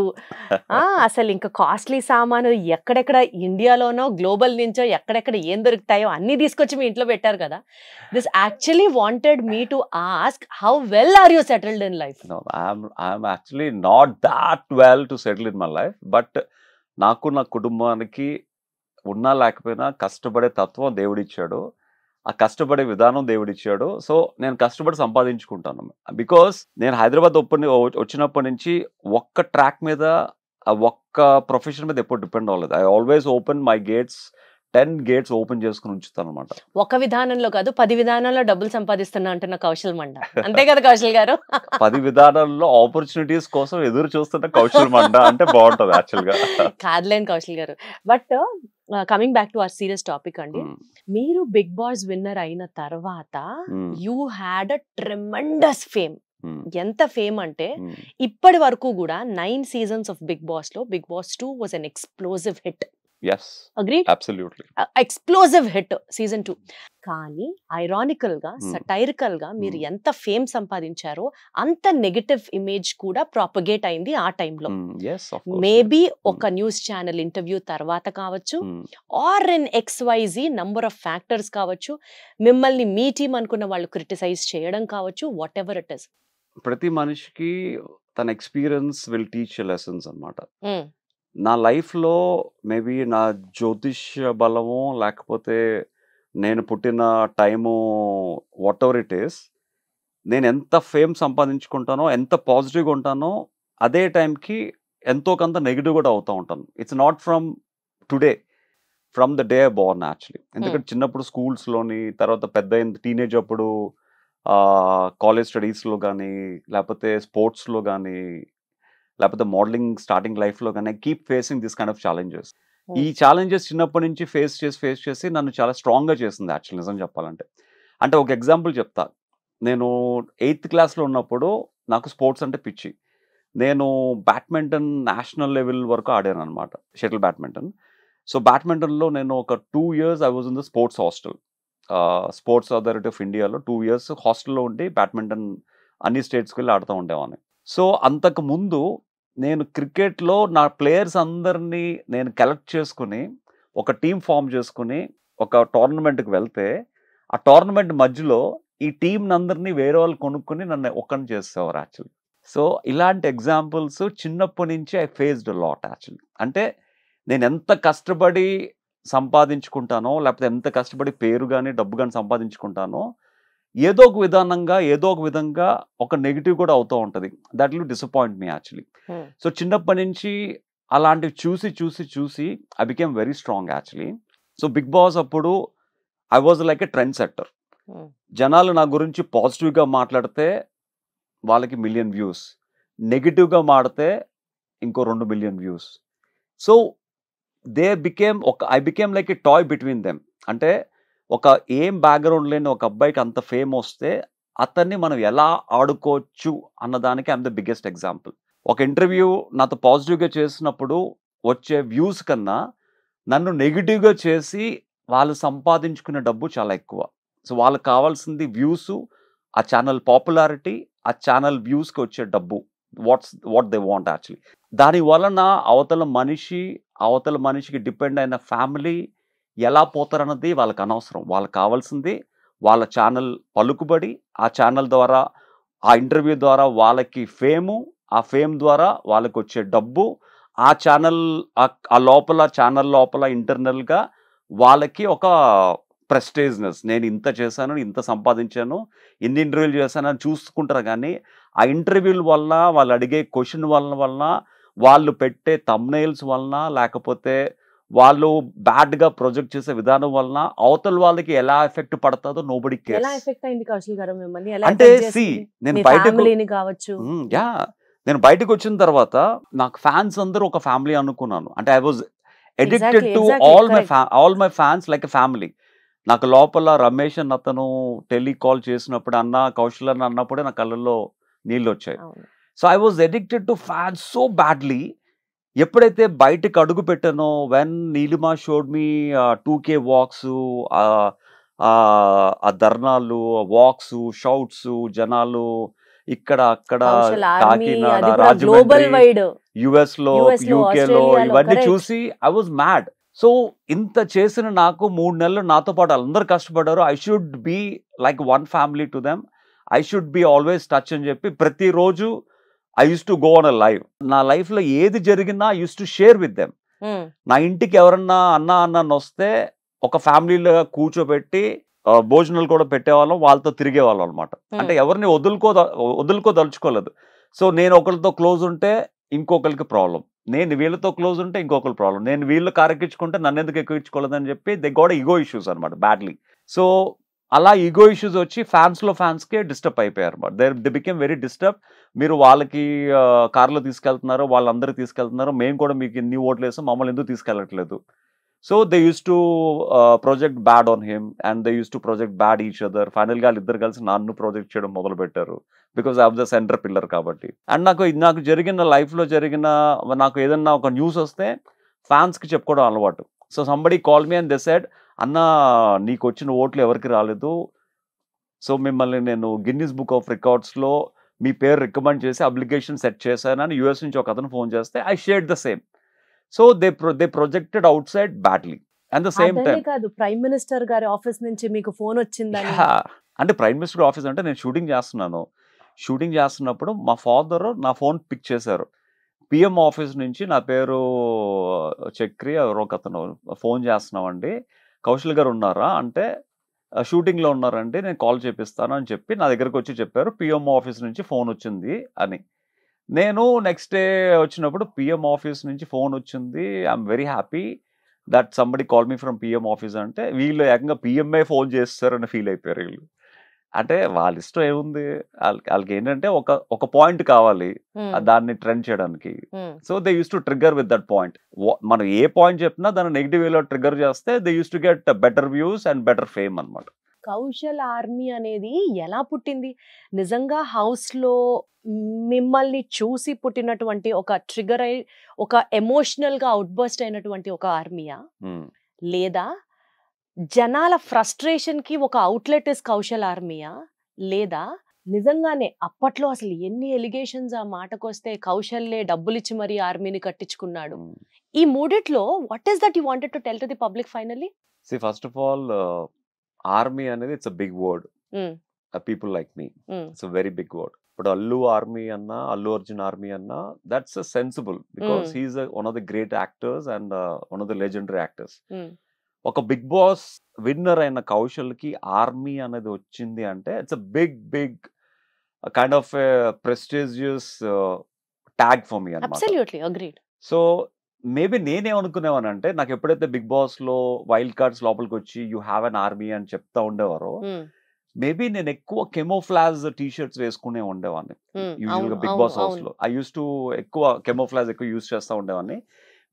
అసలు ఇంకా కాస్ట్లీ సామాను ఎక్కడెక్కడ ఇండియాలోనో గ్లోబల్ నుంచో ఎక్కడెక్కడ ఏం దొరుకుతాయో అన్ని తీసుకొచ్చి మీ ఇంట్లో పెట్టారు కదా. This actually wanted me to ask how well are you settled in life? No, I'm actually not that well to settle in my life, but నాకు నా కుటుంబానికి ఉన్నా లేకపోయినా కష్టపడే తత్వం దేవుడిచ్చాడు, ఆ కష్టపడే విధానం దేవుడిచ్చాడు. సో నేను కష్టపడి సంపాదించుకుంటాను. బికాస్ నేను హైదరాబాద్ వచ్చినప్పటి నుంచి ఒక్క ట్రాక్ మీద, ఒక్క ప్రొఫెషన్ మీద ఎప్పుడు డిపెండ్ అవ్వలేదు. I always open my gates, 10 gates open చేసుకుని ఉంచుతాను అనమాట. ఒక విధానంలో కాదు 10 విధానాల్లో డబ్బులు సంపాదిస్తున్నా అంటున్న కౌశల్ మండ, అంతే కదా కౌశల్ గారు? 10 విధానాల్లో ఆపర్చునిటీస్ కోసం ఎదురు చూస్తున్న కౌశల్ మండ అంటే బాగుంటది యాక్చువల్ గా. కాదులేండి Kaushal garu. But coming back to our serious topic అండి, మీరు బిగ్ బాస్ విన్నర్ అయిన తర్వాత you had a tremendous fame. ఎంత ఫేమ్ అంటే ఇప్పటి వరకు కూడా 9 seasons ఆఫ్ బిగ్ బాస్ లో Bigg Boss 2 was an explosive hit. Yes, agreed, absolutely, explosive hit season 2. కానీ ఐరానికల్ గా, సటైరికల్ గా మీరు ఎంత ఫేమ్ సంపాదించారో అంత నెగటివ్ ఇమేజ్ కూడా ప్రాపగేట్ అయింది ఆ టైంలో. మేబీ ఒక న్యూస్ ఛానల్ ఇంటర్వ్యూ తర్వాత కావచ్చు, or in XYZ number of factors కావచ్చు, మిమ్మల్ని మీ టీం అనుకున్న వాళ్ళు క్రిటిసైజ్ చేయడం కావచ్చు, వాట్ ఎవర్ ఇట్ ఇస్. ప్రతి మనిషికి తన ఎక్స్పీరియన్స్ విల్ టీచ్ లెసన్స్ అన్నమాట. నా లైఫ్లో మేబీ నా జ్యోతిష్య బలము, లేకపోతే నేను పుట్టిన time, what ever it is, నేను ఎంత ఫేమ్ సంపాదించుకుంటానో, ఎంత పాజిటివ్గా ఉంటానో, అదే టైంకి ఎంతో కొంత నెగిటివ్ కూడా అవుతూ ఉంటాను. It's not from today, from the day Born actually. ఎందుకంటే చిన్నప్పుడు స్కూల్స్లోని, తర్వాత పెద్ద టీనేజ్ అప్పుడు కాలేజ్ స్టడీస్లో కానీ, లేకపోతే స్పోర్ట్స్లో కానీ, లేకపోతే మోడలింగ్ స్టార్టింగ్ లైఫ్లో కానీ keep facing this kind of challenges. ఈ ఛాలెంజెస్ చిన్నప్పటి నుంచి ఫేస్ చేసి నన్ను చాలా స్ట్రాంగ్గా చేసింది యాక్చువల్లీ, నిజం చెప్పాలంటే. అంటే ఒక ఎగ్జాంపుల్ చెప్తా. నేను 8th క్లాస్లో ఉన్నప్పుడు నాకు స్పోర్ట్స్ అంటే పిచ్చి. నేను బ్యాడ్మింటన్ నేషనల్ లెవెల్ వరకు ఆడాను అనమాట, షటిల్ బ్యాడ్మింటన్. సో బ్యాడ్మింటన్లో నేను ఒక 2 years I was in the sports hostel. Sports authority of ఇండియాలో 2 years హాస్టల్లో ఉండి బ్యాడ్మింటన్ అన్ని స్టేట్స్కి వెళ్ళి ఆడుతూ ఉండేవాడిని. సో అంతకు ముందు నేను క్రికెట్లో నా ప్లేయర్స్ అందరినీ నేను కలెక్ట్ చేసుకుని ఒక టీం ఫామ్ చేసుకుని ఒక టోర్నమెంట్కి వెళ్తే, ఆ టోర్నమెంట్ మధ్యలో ఈ టీంని అందరినీ వేరే వాళ్ళు కొనుక్కొని నన్ను ఒక్కని చేసేవారు యాక్చువల్లీ. సో ఇలాంటి ఎగ్జాంపుల్స్ చిన్నప్పటి నుంచి ఐ ఫేస్డ్ లాట్ యాక్చువల్లీ. అంటే నేను ఎంత కష్టపడి సంపాదించుకుంటానో, లేకపోతే ఎంత కష్టపడి పేరు కానీ డబ్బు కానీ సంపాదించుకుంటానో, ఏదో ఒక విధంగా ఒక నెగిటివ్ కూడా అవుతూ ఉంటుంది. That will disappoint me actually. So చిన్నప్పటి నుంచి అలాంటివి చూసి I became very strong actually. So big boss అప్పుడు I was like a trend setter. జనాలు నా గురించి పాజిటివ్గా మాట్లాడితే వాళ్ళకి 1 million views, నెగిటివ్గా మాడితే ఇంకో 2 million views. So I became like a toy between them. అంటే ఒక ఏం బ్యాక్గ్రౌండ్ లేని ఒక అబ్బాయికి అంత ఫేమ్ వస్తే అతన్ని మనం ఎలా ఆడుకోవచ్చు అన్నదానికి ఐఎమ్ ద బిగ్గెస్ట్ ఎగ్జాంపుల్. ఒక ఇంటర్వ్యూ నాతో పాజిటివ్గా చేసినప్పుడు వచ్చే వ్యూస్ కన్నా నన్ను నెగిటివ్గా చేసి వాళ్ళు సంపాదించుకునే డబ్బు చాలా ఎక్కువ. సో వాళ్ళకి కావాల్సింది వ్యూస్, ఆ ఛానల్ పాపులారిటీ, ఆ ఛానల్ వ్యూస్కి వచ్చే డబ్బు, వాట్ దే వాంట్ యాక్చువల్లీ. దాని వలన అవతల మనిషికి డిపెండ్ అయిన ఫ్యామిలీ ఎలా పోతారన్నది వాళ్ళకి అనవసరం. వాళ్ళకి కావాల్సింది వాళ్ళ ఛానల్ పలుకుబడి, ఆ ఛానల్ ద్వారా, ఆ ఇంటర్వ్యూ ద్వారా వాళ్ళకి ఫేము, ఆ ఫేమ్ ద్వారా వాళ్ళకి వచ్చే డబ్బు, ఆ ఛానల్ ఛానల్ లోపల ఇంటర్నల్గా వాళ్ళకి ఒక ప్రెస్టేజ్నెస్. నేను ఇంత చేశాను, ఇంత సంపాదించాను, ఇన్ని ఇంటర్వ్యూలు చేశాను అని చూసుకుంటారు. కానీ ఆ ఇంటర్వ్యూల వలన, వాళ్ళు అడిగే క్వశ్చన్ వలన, వాళ్ళు పెట్టే థంబ్నెయిల్స్ వలన, లేకపోతే వాళ్ళు బ్యాడ్‌గా ప్రొజెక్ట్ చేసే విధానం వలన అవతల వాళ్ళకి ఎలా ఎఫెక్ట్ పడతాదో నోబడీ ఎలా కేర్స్. ఎఫెక్ట్ అయింది కౌశల్ గారు మిమ్మల్ని? ఎలా అంటే ఎఫెక్ట్ సీ చేసింది? నేను మీ బయటకు ఫ్యామిలీని కావచ్చు. యాహ్! నేను బయటకొచ్చిన తర్వాత నాకు ఫ్యాన్స్ అందరూ ఒక ఫ్యామిలీ అనుకున్నాను. అంటే I was addicted exactly to exactly correct. All my fans like a family. నాకు లోపల రమేష్ అన్న అతను టెలికాల్ చేసినప్పుడు అన్న, కౌశల్ అన్న అన్నప్పుడే నా కళ్ళల్లో నీళ్ళొచ్చాయి. అవును. So I was addicted to fans so badly. ఎప్పుడైతే బయటకి అడుగు పెట్టానో, when Neelima showed me 2K walks, ఆ ధర్నాలు, వాక్స్, షౌట్స్, జనాలు ఇక్కడ అక్కడ కౌశల్ ఆర్మీ కాకినాడ, అది కూడా రాజమండ్రి, గ్లోబల్ వైడ్, యుఎస్ లో, యుఎస్ లో, యూకేలో ఆస్ట్రేలియాలో. ఇవన్నీ కరెక్ట్. చూసి ఐ వాజ్ మ్యాడ్. సో ఇంత చేసిన నాకు 3 నెలలు నాతో పాటు అందరు కష్టపడ్డారు. I should be like one family to them. I should be always touch అని చెప్పి ప్రతిరోజు I use to go on a live. నా లైఫ్ లో ఏది జరిగినా I use to share with them. నా ఇంటికి ఎవరన్నా అన్న వస్తే ఒక ఫ్యామిలీలో కూర్చోబెట్టి భోజనాలు కూడా పెట్టేవాళ్ళం, వాళ్ళతో తిరిగేవాళ్ళం అనమాట. అంటే ఎవరిని వదులుకోదలుచుకోలేదు. సో నేను ఒకరితో క్లోజ్ ఉంటే ఇంకొకరికి ప్రాబ్లం, నేను వీళ్ళతో క్లోజ్ ఉంటే ఇంకొకరు ప్రాబ్లం, నేను వీళ్ళు కారెక్కించుకుంటే నన్ను ఎందుకు ఎక్కించుకోలేదని చెప్పి దే గోట్ ఈగో ఇష్యూస్ అనమాట బ్యాడ్లీ. సో అలా ఈగో ఇష్యూస్ వచ్చి ఫ్యాన్స్కే డిస్టర్బ్ అయిపోయారు అనమాట. They became very disturb. మీరు వాళ్ళకి కార్లో తీసుకెళ్తున్నారు, వాళ్ళందరూ తీసుకెళ్తున్నారు, మేము కూడా మీకు ఇన్ని ఓట్లు వేసాం, మమ్మల్ని ఎందుకు తీసుకెళ్ళట్లేదు. So they use to project bad on him and they use to project bad each other. ఫైనల్గా వాళ్ళిద్దరు కలిసి నన్ను ప్రొజెక్ట్ చేయడం మొదలు పెట్టారు, because of the centre pillar కాబట్టి. అండ్ నాకు జరిగిన లైఫ్లో నాకు ఏదన్నా ఒక న్యూస్ వస్తే ఫ్యాన్స్కి చెప్పుకోవడం అలవాటు. So somebody call me and they said, అన్న నీకు వచ్చిన ఓట్లు ఎవరికి రాలేదు, సో మిమ్మల్ని నేను గిన్నిస్ బుక్ ఆఫ్ రికార్డ్స్లో మీ పేరు రికమెండ్ చేసి అప్లికేషన్ సెట్ చేశానని యూఎస్ నుంచి ఒక అతను ఫోన్ చేస్తే I shared the same. So they projected out side badly. And the same అదే టైం కాదు, ప్రైమ్ మినిస్టర్ గారి ఆఫీస్ నుంచి మీకు ఫోన్ వచ్చిందని. అంటే ప్రైమ్ మినిస్టర్ ఆఫీస్ అంటే నేను షూటింగ్ చేస్తున్నప్పుడు మా ఫాదర్ నా ఫోన్ పిక్ చేశారు. పిఎం ఆఫీస్ నుంచి నా పేరు చక్రి ఎవరో ఒక అతను ఫోన్ చేస్తున్నామండి, కౌశల్ గారు ఉన్నారా అంటే షూటింగ్లో ఉన్నారండి, నేను కాల్ చేపిస్తాను అని చెప్పి నా దగ్గరకు వచ్చి చెప్పారు, పిఎం ఆఫీస్ నుంచి ఫోన్ వచ్చింది అని. నేను నెక్స్ట్ డే వచ్చినప్పుడు పిఎం ఆఫీస్ నుంచి ఫోన్ వచ్చింది, I'm very happy that somebody call me from PM office అంటే వీళ్ళు ఏకంగా పిఎంఏ ఫోన్ చేస్తారని ఫీల్ అయిపోయారు వీళ్ళు. అంటే వాళ్ళ ఇష్టం ఏముంది, వాళ్ళకి ఏంటంటే ఒక పాయింట్ కావాలి దాన్ని ట్రెండ్ చేయడానికి. So they use to trigger with that point. మనం ఏ పాయింట్ చెప్పినా దాన్ని నెగిటివ్ వేలో ట్రిగ్గర్ చేస్తే they use to get better views and better fame అనమాట. కౌశల్ ఆర్మీ అనేది ఎలా పుట్టింది? నిజంగా హౌస్ లో మిమ్మల్ని చూసి పుట్టినటువంటి ఒక ట్రిగర్ అయి ఒక ఎమోషనల్ గా అవుట్ బర్స్ట్ అయినటువంటి ఒక ఆర్మీయా, లేదా జనాల ఫ్రస్ట్రేషన్ కి ఒక అవుట్లెట్ ఇస్ కౌశల్ ఆర్మీయా, లేదా నిజంగానే అప్పట్లో అసలు ఎన్ని ఎలిగేషన్స్ ఆ మాటకొస్తే కౌశల్లే డబ్బులు ఇచ్చి మరీ ఆర్మీని కట్టించుకున్నాడు. ఈ మూడిట్లో what is that you wanted to tell to the public finally? See, first of all, army అనేది it's a big word. People like me, it's a very big word. But Allu Army anna, Allu Arjun Army anna, that's a sensible because he's one of the great actors and one of the legendary actors. ఒక big boss winner అయిన కౌశల్ కి army అనేది వచ్చింది అంటే it's a big kind of prestigious tag for me అన్నమాట. Absolutely agreed. So maybe నేనేమనుకునేవానంటే నాకు ఎప్పుడైతే బిగ్ బాస్ లో వైల్డ్ కార్డ్స్ లోపలికి వచ్చి యూ హ్యావ్ అన్ ఆర్మీ అని చెప్తా ఉండేవారో, మేబీ నేను ఎక్కువ కెమోఫ్లాజ్ టీ షర్ట్స్ వేసుకునే ఉండేవాడిని యూజువల్ గా బిగ్ బాస్ హౌస్ లో. ఐ యూస్ టు ఎక్కువ కెమోఫ్లాజ్ ఎక్కువ యూజ్ చేస్తూ ఉండేవాడిని.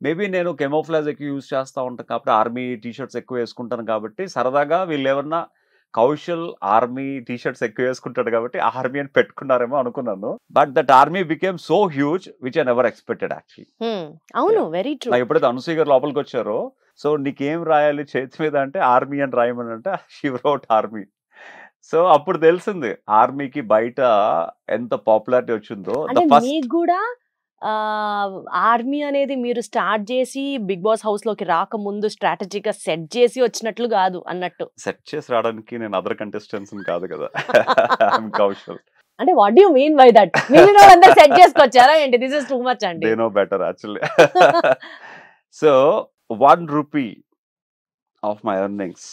మేబీ నేను కెమోఫ్లాజ్ ఎక్కువ యూజ్ చేస్తూ ఉంటాను కాబట్టి ఆర్మీ టీ షర్ట్స్ ఎక్కువ వేసుకుంటాను కాబట్టి సరదాగా వీళ్ళు ఎవరన్నా కౌశల్ ఆర్మీ టీ షర్ట్స్ ఎక్కువ వేసుకుంటాడు కాబట్టి ఆర్మీ అని పెట్టుకున్నారేమో అనుకున్నాను. But that army became so huge which I never expected actually. అవును, వెరీ ట్రూ. నాకు ఎప్పుడైతే అనసూయ గారు లోపలికి వచ్చారో, సో నీకేం రాయాలి చేతి మీద అంటే ఆర్మీ అని రాయమని అంటే షీ వ్రోట్ ఆర్మీ. సో అప్పుడు తెలిసింది ఆర్మీకి బయట ఎంత పాపులారిటీ వచ్చిందో. మీకు కూడా ఆర్మీ అనేది మీరు స్టార్ట్ చేసి బిగ్ బాస్ హౌస్ లోకి రాకముందు స్ట్రాటజీగా సెట్ చేసి వచ్చినట్లు కాదు అన్నట్టు. సెట్ చేసి రావడానికి నేను అదర్ కంటెస్టెంట్స్ కాదు కదా, కౌశల్. అంటే what you mean by that? మీరు అందరూ సెట్ చేసుకొచ్చారా ఏంటి? దిస్ ఇస్ టూ మచ్ అండి. They know better actually. So 1 rupee of my earnings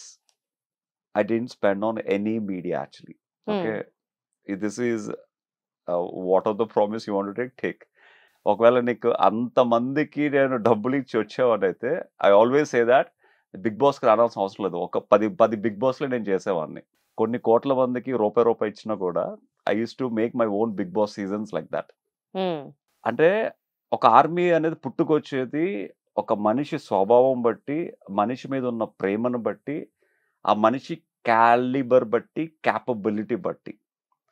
I didn't spend on any media actually. Okay, this is what are the promise you want to take. ఒకవేళ నీకు అంతమందికి నేను డబ్బులు ఇచ్చి వచ్చేవాడైతే I always say that big బాస్కి రావాల్సిన అవసరం లేదు. ఒక 10 బిగ్ బాస్లే నేను చేసేవాడిని. కొన్ని కోట్ల మందికి రూపాయి ఇచ్చినా కూడా I use to make my own big boss seasons like that. అంటే ఒక ఆర్మీ అనేది పుట్టుకొచ్చేది ఒక మనిషి స్వభావం బట్టి, మనిషి మీద ఉన్న ప్రేమను బట్టి, ఆ మనిషి క్యాలిబర్ బట్టి, క్యాపబిలిటీ బట్టి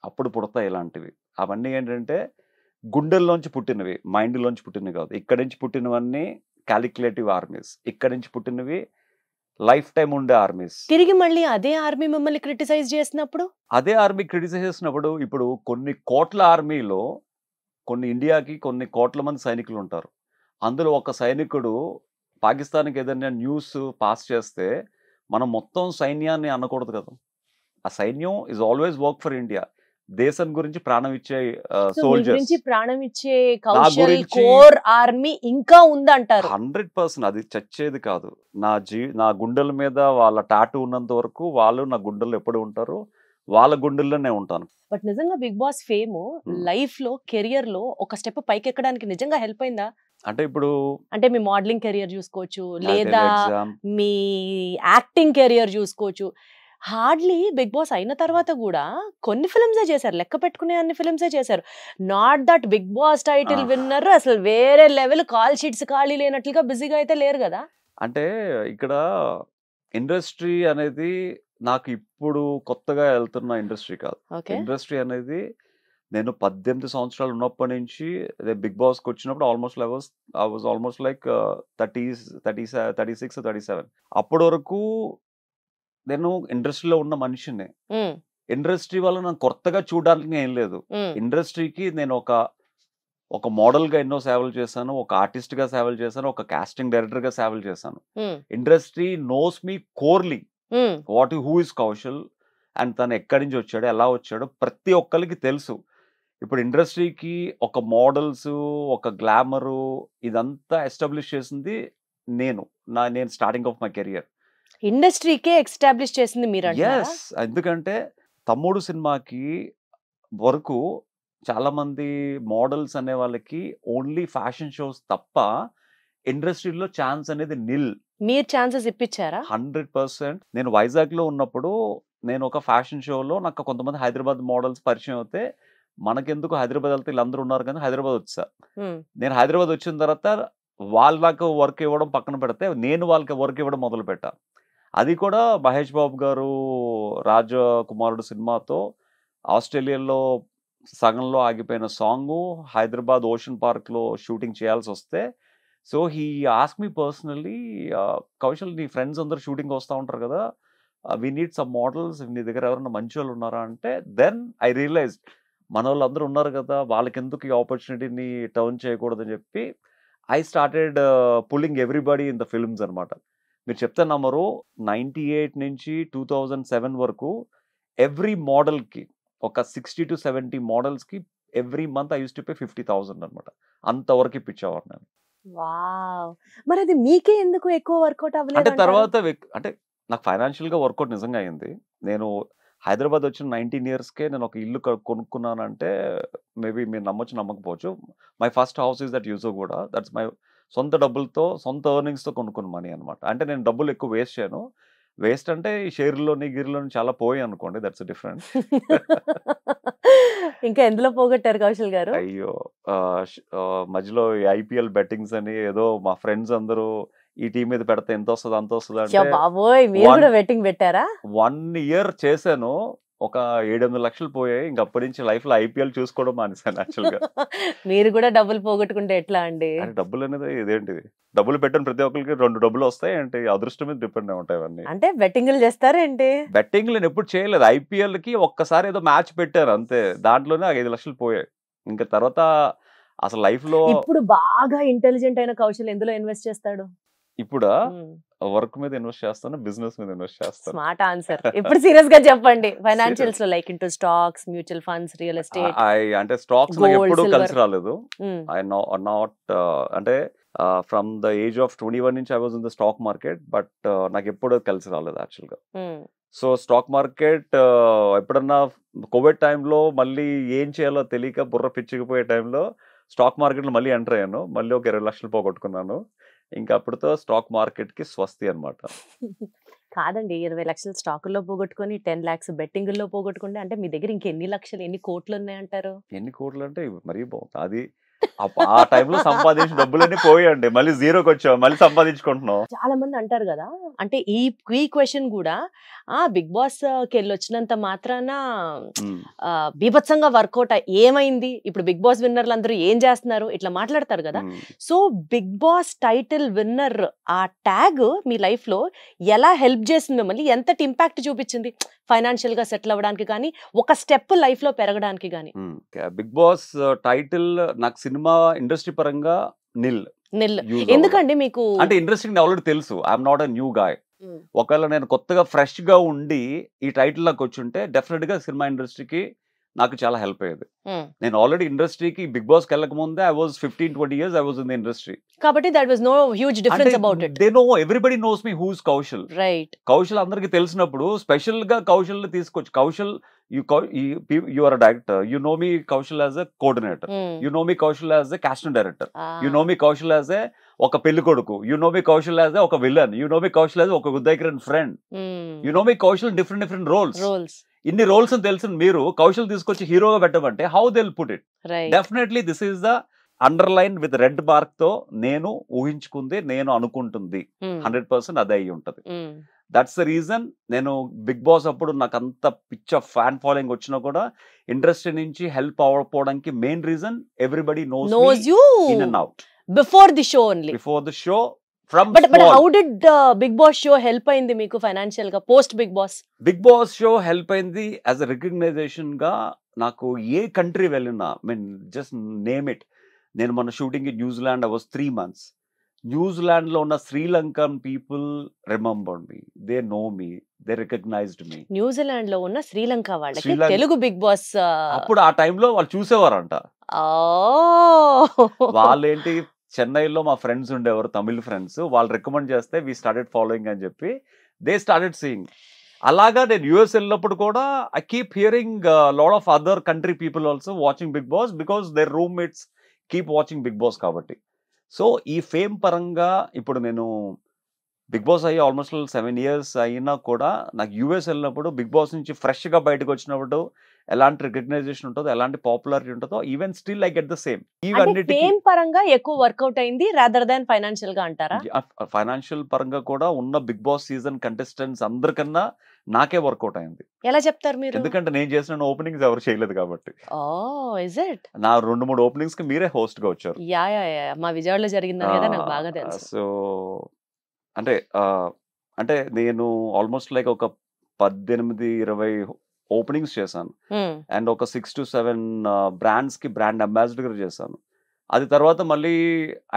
అప్పుడు పుడతాయి ఇలాంటివి. అవన్నీ ఏంటంటే గుండెల్లోంచి పుట్టినవి, మైండ్లోంచి పుట్టినవి కాదు. ఇక్కడి నుంచి పుట్టినవన్నీ క్యాలిక్యులేటివ్ ఆర్మీస్, ఇక్కడి నుంచి పుట్టినవి లైఫ్ టైం ఉండే ఆర్మీస్. తిరిగి మళ్ళీ అదే ఆర్మీ మిమ్మల్ని క్రిటిసైజ్ చేసినప్పుడు, అదే ఆర్మీ క్రిటిసైజ్ చేసినప్పుడు, ఇప్పుడు కొన్ని కోట్ల ఆర్మీలో కొన్ని ఇండియాకి కొన్ని కోట్ల మంది సైనికులు ఉంటారు. అందులో ఒక సైనికుడు పాకిస్తాన్కి ఏదైనా న్యూస్ పాస్ చేస్తే మనం మొత్తం సైన్యాన్ని అనకూడదు కదా. ఆ సైన్యం is always work for India. దేశం గురించి ప్రాణం ఇచ్చే సోల్జర్స్, ప్రాణం ఇచ్చే కౌశల్ కోర్ ఆర్మీ ఇంకా ఉందంటారు. 100% అది చచ్చేది కాదు. నా గుండెల మీద వాళ్ళ టాటూ ఉన్నంత వరకు వాళ్ళు నా గుండెల్లో ఎప్పుడు ఉంటారు, వాళ్ళ గుండెల్లోనే ఉంటాను. బట్ నిజంగా బిగ్ బాస్ ఫేమ్ లైఫ్ లో, కెరియర్ లో ఒక స్టెప్ పైకి ఎక్కడానికి నిజంగా హెల్ప్ అయిందా? అంటే ఇప్పుడు అంటే మీ మోడలింగ్ కెరియర్ చూసుకోవచ్చు, లేదా మీ యాక్టింగ్ కెరియర్ చూసుకోవచ్చు. హార్డ్లీ బిగ్ బాస్ అయిన తర్వాత కూడా కొన్ని ఫిల్మ్సే చేశారు, లెక్క పెట్టుకునే అన్ని ఫిల్మ్సే చేశారు. Not that big boss title winner అసలు వేరే లెవెల్, కాల్ షీట్స్ ఖాళీ లేనట్లుగా బిజీగా అయితే లేరు కదా. అంటే ఇక్కడ ఇండస్ట్రీ అనేది నాకు ఇప్పుడు కొత్తగా వెళ్తున్న ఇండస్ట్రీ కాదు. ఇండస్ట్రీ అనేది నేను 18 సంవత్సరాలు ఉన్నప్పటి నుంచి బిగ్ బాస్కి వచ్చినప్పుడు almost I was almost like 36 37. అప్పటి వరకు నేను ఇండస్ట్రీలో ఉన్న మనిషిని. ఇండస్ట్రీ వల్ల నాకు కొత్తగా చూడడానికి ఏం లేదు. ఇండస్ట్రీకి నేను ఒక మోడల్ గా ఎన్నో సేవలు చేశాను, ఒక ఆర్టిస్ట్ గా సేవలు చేశాను, ఒక కాస్టింగ్ డైరెక్టర్ గా సేవలు చేశాను. ఇండస్ట్రీ నోస్ మీ కోర్లీ హూ ఇస్ కౌశల్ అండ్ తను ఎక్కడి నుంచి వచ్చాడు, ఎలా వచ్చాడు, ప్రతి ఒక్కరికి తెలుసు. ఇప్పుడు ఇండస్ట్రీకి ఒక మోడల్స్, ఒక గ్లామరు, ఇదంతా ఎస్టాబ్లిష్ చేసింది నేను స్టార్టింగ్ ఆఫ్ మై కెరియర్. ఇండస్ట్రీకే ఎస్టాబ్లిష్ చేసింది మీరు. ఎందుకంటే తమ్ముడు సినిమాకి వరకు చాలా మంది మోడల్స్ అనే వాళ్ళకి ఓన్లీ ఫ్యాషన్ షోస్ తప్ప ఇండస్ట్రీలో ఛాన్స్ అనేది నిల్. మీరు ఛాన్సెస్ ఇప్పించారా? 100%. నేను వైజాగ్ లో ఉన్నప్పుడు నేను ఒక ఫ్యాషన్ షోలో నాకు కొంతమంది హైదరాబాద్ మోడల్స్ పరిచయం అవుతే, మనకెందుకు హైదరాబాద్ వెళ్తే వీళ్ళందరూ ఉన్నారు కానీ హైదరాబాద్ వచ్చా. నేను హైదరాబాద్ వచ్చిన తర్వాత వాళ్ళకు వర్క్ ఇవ్వడం పక్కన పెడితే నేను వాళ్ళకి వర్క్ ఇవ్వడం మొదలు పెట్టా. అది కూడా మహేష్ బాబు గారు రాజకుమారుడు సినిమాతో ఆస్ట్రేలియాలో సగంలో ఆగిపోయిన సాంగ్ హైదరాబాద్ ఓషన్ పార్క్ లో షూటింగ్ చేయాల్సి వస్తే, so he ask me personally, Kaushal నీ ఫ్రెండ్స్ అందరు షూటింగ్ వస్తూ ఉంటారు కదా, వీ నీడ్ సమ్ మోడల్స్, నీ దగ్గర ఎవరైనా మంచి వాళ్ళు ఉన్నారా అంటే, దెన్ ఐ రియలైజ్ మన వాళ్ళు అందరూ ఉన్నారు కదా, వాళ్ళకి ఎందుకు ఈ ఆపర్చునిటీని టర్న్ చేయకూడదని చెప్పి I started pulling everybody in the films అనమాట. మీరు చెప్తే నమ్మరు, 98 నుంచి 2007 వరకు ఎవ్రీ మోడల్కి ఒక 60 to 70 మోడల్స్కి every month I use to pay 50,000 అనమాట. అంతవరకు ఇప్పించేవారు నేను. మరి అది మీకే ఎందుకు ఎక్కువ వర్కౌట్ అవ్వలేదు? అంటే తర్వాత అంటే నాకు ఫైనాన్షియల్ గా వర్కౌట్ నిజంగా అయింది. నేను హైదరాబాద్ వచ్చిన 19 yearsకే నేను ఒక ఇల్లు కొనుక్కున్నానంటే, మేబీ మీరు నమ్మొచ్చు నమ్మకపోవచ్చు, my first house is that Yousufguda. That's my సొంత డబ్బులతో, సొంత ఎర్నింగ్స్తో కొనుక్కున్న మనీ అనమాట. అంటే నేను డబ్బులు ఎక్కువ వేస్ట్ చేయను. వేస్ట్ అంటే ఈ షేర్లోని గిరిలోని చాలా పోయి అనుకోండి, దట్స్ డిఫరెంట్. ఇంకా ఎందులో పోగొట్టారు కౌశల్ గారు? అయ్యో, మధ్యలో ఐపీఎల్ బెట్టింగ్స్ అని ఏదో మా ఫ్రెండ్స్ అందరూ ఈ టీం మీద పెడితే ఎంత వస్తుంది అంత వస్తుంది అంటే, బాబోయ్ మీరు కూడా బెట్టింగ్ పెట్టారా? 1 year చేశాను, ఒక 7-8 లక్షలు పోయాయి. ఇంక అప్పటి నుంచి లైఫ్ లో ఐపీఎల్ చూసుకోవడం మానేశాను యాక్చువల్ గా. మీరు కూడా డబ్బులు పోగొట్టుకుంటే ఎట్లా అండి? డబ్బులు అనేది ఇదేంటిది, డబ్బులు పెట్టిన ప్రతి ఒక్కరికి 2 డబ్బులు వస్తాయి అంటే అదృష్టం మీద డిపెండ్ అయి ఉంటాయి అవన్నీ. అంటే బెట్టింగ్లు చేస్తారేంటి? బెట్టింగ్ నేను ఎప్పుడు చేయలేదు. ఐపీఎల్ కి ఒక్కసారి ఏదో మ్యాచ్ పెట్టారు అంతే, దాంట్లోనే 5 లక్షలు పోయాయి. ఇంకా తర్వాత అసలు లైఫ్ లో. ఇప్పుడు బాగా ఇంటెలిజెంట్ అయిన కౌశల్ ఎందులో ఇన్వెస్ట్ చేస్తాడు? ఇప్పుడు వర్క్ మీద ఇన్వెస్ట్ చేస్తాను, బిజినెస్ మీద ఇన్వెస్ట్ చేస్తాను. Smart answer. ఇప్పుడు సీరియస్ గా చెప్పండి, ఫైనాన్షియల్స్ లో like into stocks, mutual funds, real estate. అంటే స్టాక్స్ నాకు ఎప్పుడు కలిసి రాలేదు. ఐ నాట్ అంటే ఫ్రమ్ ద ఏజ్ ఆఫ్ 21 నుంచి I was in the stock market, but నాకు ఎప్పుడు కలిసి రాలేదు యాక్చువల్ గా. సో స్టాక్ మార్కెట్ ఎప్పుడన్నా కోవిడ్ టైంలో మళ్ళీ ఏం చేయాలో తెలియక బుర్ర పిచ్చికిపోయే టైంలో స్టాక్ మార్కెట్లో మళ్ళీ ఎంటర్ అయ్యాను. మళ్ళీ ఒక 20 లక్షలు పోగొట్టుకున్నాను. ఇంకా అప్పుడుతో స్టాక్ మార్కెట్కి స్వస్తి అనమాట. కాదండి, 20 లక్షలు స్టాకుల్లో పోగొట్టుకొని 10 lakhs బెట్టింగుల్లో పోగొట్టుకుంటే అంటే మీ దగ్గర ఇంకెన్ని లక్షలు, ఎన్ని కోట్లు ఉన్నాయంటారు? ఎన్ని కోట్లు అంటే మరీ బాగుంది అది. ఆ టైంలో సంపాదించిన డబ్బులన్నీ పోయండి, మళ్ళీ జీరోకి వచ్చాం, మళ్ళీ సంపాదించుకుంటున్నాం. చాలా మంది అంటారు కదా, అంటే ఈ క్వశ్చన్ కూడా బిగ్ బాస్ కి వెళ్ళి వచ్చినంత మాత్రాన బీభత్సంగా వర్కౌట్ ఏమైంది, ఇప్పుడు బిగ్ బాస్ విన్నర్లు అందరూ ఏం చేస్తున్నారు, ఇట్లా మాట్లాడతారు కదా. So big boss title winner ఆ ట్యాగ్ మీ లైఫ్ లో ఎలా హెల్ప్ చేసింది మిమ్మల్ని, ఎంతటి ఇంపాక్ట్ చూపించింది ఫైనాన్షియల్ గా సెటిల్ అవ్వడానికి కానీ, ఒక స్టెప్ లైఫ్ లో పెరగడానికి కానీ? బిగ్ బాస్ టైటిల్ నాకు సినిమా ఇండస్ట్రీ పరంగా నిల్. ఎందుకండి మీకు అంటే ఇండస్ట్రీ ఆల్రెడీ తెలుసు, I'm not a new guy. ఒకవేళ నేను కొత్తగా ఫ్రెష్ గా ఉండి ఈ టైటిల్ నాకు వచ్చుంటే డెఫినెట్ గా సినిమా ఇండస్ట్రీకి నాకు చాలా హెల్ప్ అయ్యేది. నేను ఆల్రెడీ ఇండస్ట్రీకి బిగ్ బాస్ కి వెళ్ళక ముందే I was 15-20 years I was in the industry. కాబట్టి that was no huge difference about it. They know, everybody knows me who's Kaushal. Right. Kaushal అందరికి తెలిసినప్పుడు స్పెషల్ గా కౌశల్ తీసుకొచ్చి, Kaushal you are a director, you know me Kaushal as a coordinator, you know me Kaushal as a casting director, you know me Kaushal as a ఒక పెళ్లి కొడుకు, you know me Kaushal as a ఒక villain, you know me Kaushal as ఒక good friend, you know me Kaushal different roles. ఇన్ని roles అని తెలిసిన మీరు కౌశల్ తీసుకొచ్చి హీరోగా పెట్టమంటే how they will put it? Definitely this is the underline with red mark తో నేను ఊహించుకుంది, నేను అనుకుంటుంది 100% అదే అయ్యి ఉంటది. దట్స్ ద రీజన్ నేను బిగ్ బాస్ అప్పుడు నాకు అంత పిచ్చ ఫ్యాన్ ఫాలోయింగ్ వచ్చినా కూడా ఇండస్ట్రీ నుంచి హెల్ప్ అవ్వకపోవడానికి main reason everybody knows you in and out before the show only. Before the show from but how did big boss show help అయింది మీకు ఫైనాన్షియల్ గా post big boss? Big boss show help అయింది as a recognition గా. నాకు ఏ country వెళ్ళినా, mean just name it, నేను మన shooting New Zealand I was 3 months. New Zealand లో ఉన్న Sri Lankan people remember me, they no me, they recognized me. New Zealand లో ఉన్న శ్రీలంక వాళ్ళకి తెలుగు బిగ్ బాస్ అప్పుడు ఆ టైంలో వాళ్ళు చూసేవారంట. వాళ్ళేంటి, చెన్నైలో మా ఫ్రెండ్స్ ఉండేవారు, తమిళ్ ఫ్రెండ్స్, వాళ్ళు రికమెండ్ చేస్తే వీ స్టార్టెడ్ ఫాలోయింగ్ అని చెప్పి దే స్టార్టెడ్ సీయింగ్. అలాగా నేను యూఎస్ వెళ్ళినప్పుడు కూడా I keep hearing lot of other country people also watching big boss because their roommates keep watching big boss కాబట్టి. సో ఈ ఫేమ్ పరంగా ఇప్పుడు నేను బిగ్ బాస్ అయ్యి ఆల్మోస్ట్ 7 years అయినా కూడా నాకు యూఎస్ వెళ్ళినప్పుడు బిగ్ బాస్ నుంచి ఫ్రెష్గా బయటకు వచ్చినప్పుడు ఎలాంటి రికగ్నైజేషన్ ఉంటుందో, ఎలాంటి పాపులారిటీ ఉంటుందో, even still I get the same. Fame పరంగా ఎక్కువ వర్కౌట్ అయింది రాదర్ దాన్ ఫైనాన్షియల్ గా అంటారా? ఫైనాన్షియల్ పరంగా కూడా ఉన్న బిగ్ బాస్ సీజన్ కంటెస్టెంట్స్ అందరికన్నా నాకే వర్కౌట్ అయింది. ఎలా చెప్తారు మీరు? ఎందుకంటే నేను చేసిన ఓపెనింగ్స్ ఎవరు చేయలేదు కాబట్టి. Is it? నా 2-3 ఓపెనింగ్స్ కి మీరే హోస్ట్ గా వచ్చారు. యా మా విజయవాడలో జరిగింది కదా, నాకు బాగా తెలుసు. సో అంటే నేను ఆల్మోస్ట్ లైక్ ఒక 18-20 ఓపెనింగ్స్ చేశాను అండ్ ఒక 6 to 7 బ్రాండ్స్ కి బ్రాండ్ అంబాసిడర్ చేశాను. అది తర్వాత మళ్ళీ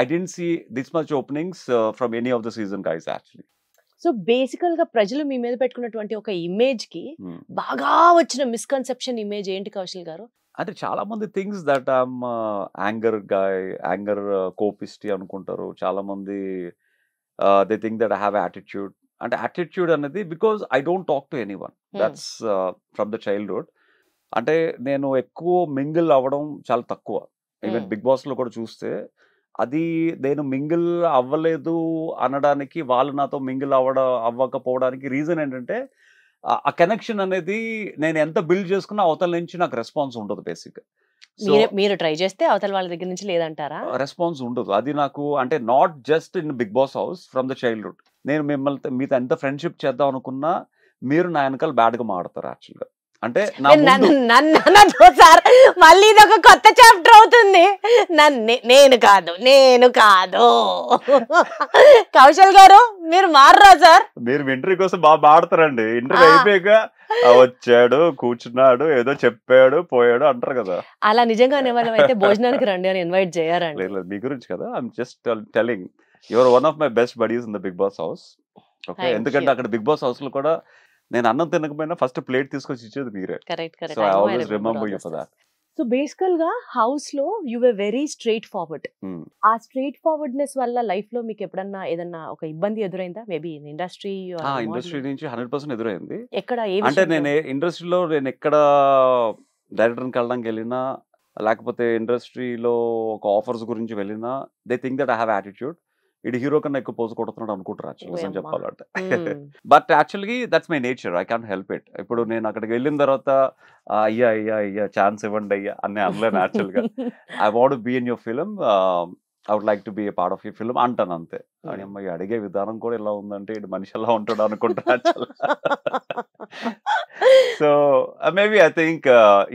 I didn't see this much openings from any of the season guys actually. So బేసికల్ గా ప్రజలు మీ మీద పెట్టుకున్నటువంటి ఒక ఇమేజ్ కి బాగా వచ్చిన మిస్కన్సెప్షన్ ఇమేజ్ ఏంటి కౌశల్ గారు? అంటే చాలా మంది things that I'm anger guy, anger కోపిస్టీ అనుకుంటారు చాలా మంది. They think that I have attitude. అంటే యాటిట్యూడ్ అనేది because I don't talk to anyone, that's from the childhood. అంటే నేను ఎక్కువ మింగిల్ అవ్వడం చాలా తక్కువ. ఈవెన్ బిగ్ బాస్ లో కూడా చూస్తే అది నేను మింగిల్ అవ్వలేదు అనడానికి, వాళ్ళు నాతో మింగిల్ అవ్వకపోవడానికి రీజన్ ఏంటంటే ఆ కనెక్షన్ అనేది నేను ఎంత బిల్డ్ చేసుకున్నా అవతల నుంచి నాకు రెస్పాన్స్ ఉండదు. బేసిక్ మీరు ట్రై చేస్తే అవతల వాళ్ళ దగ్గర నుంచి లేదంటారా? రెస్పాన్స్ ఉండదు. అది నాకు అంటే not just in big boss house, from the childhood. నేను మీతో ఎంత ఫ్రెండ్షిప్ చేద్దాం అనుకున్నా మీరు నా వెనకాల బ్యాడ్ గా మాడతారు యాక్చువల్గా. అంటే మళ్ళీ ఇది ఒక కొత్త చాప్టర్ అవుతుంది. నేను కాదు కౌశల్ గారు, మీరు మారరా సార్? మీరు ఇంటర్వ్యూ కోసం బాగా మాడతారండి. ఇంటర్వ్యూ అయిపోయాక వచ్చాడు, కూర్చున్నాడు, ఏదో చెప్పాడు, పోయాడు అంటారు కదా. అలా నిజంగా అనేవాళ్ళం అయితే భోజనానికి రండి అని ఇన్వైట్ చేయారండి. మీ గురించి కదా, I'm just telling your one of my best buddies in the big boss house. Okay, ఎందుకంటే అక్కడ బిగ్ బాస్ హౌస్ లో కూడా నేను అన్నం తినకపోయినా ఫస్ట్ ప్లేట్ తీసుకొచ్చి ఇచ్చేది మీరే. So I always remember you for that. So so బేసికల్ గా హౌస్ లో you were very straight forward. ఆ స్ట్రైట్ ఫార్వర్డ్నెస్ వల్ల లైఫ్ లో మీకు ఎప్పుడన్నా ఏదన్నా ఒక ఇబ్బంది ఎదురైందా? మేబీ ఇండస్ట్రీ ఇండస్ట్రీ నుంచి 100% ఎదురైంది. ఎక్కడ ఏ అంటే విషయంలో? నేను ఇండస్ట్రీలో నేను ఎక్కడ డైరెక్టర్కి వెళ్ళడానికి వెళ్ళినా, లేకపోతే ఇండస్ట్రీలో ఒక ఆఫర్స్ గురించి వెళ్ళినా, they think that I have attitude. ఇది హీరో కన్నా ఎక్కువ పోజు కొడుతున్నాడు అనుకుంటారు యాక్చువల్ నిజం ఓయమ్మా. చెప్పాలంటే. Hmm. బట్ యాక్చువల్గా that's my nature, I can't help it. ఇప్పుడు నేను అక్కడికి వెళ్ళిన తర్వాత అయ్యా అయ్యా అయ్యా ఛాన్స్ ఇవ్వండి అయ్యా అని అనలేను యాక్చువల్గా. I want be in your film, I would like to be a part of you film అంటాను అంతే. అని అమ్మాయి అడిగే విధానం కూడా ఇలా ఉందంటే ఇటు మనిషి ఎలా ఉంటాడు అనుకుంటా యాక్చువల్గా. So maybe I think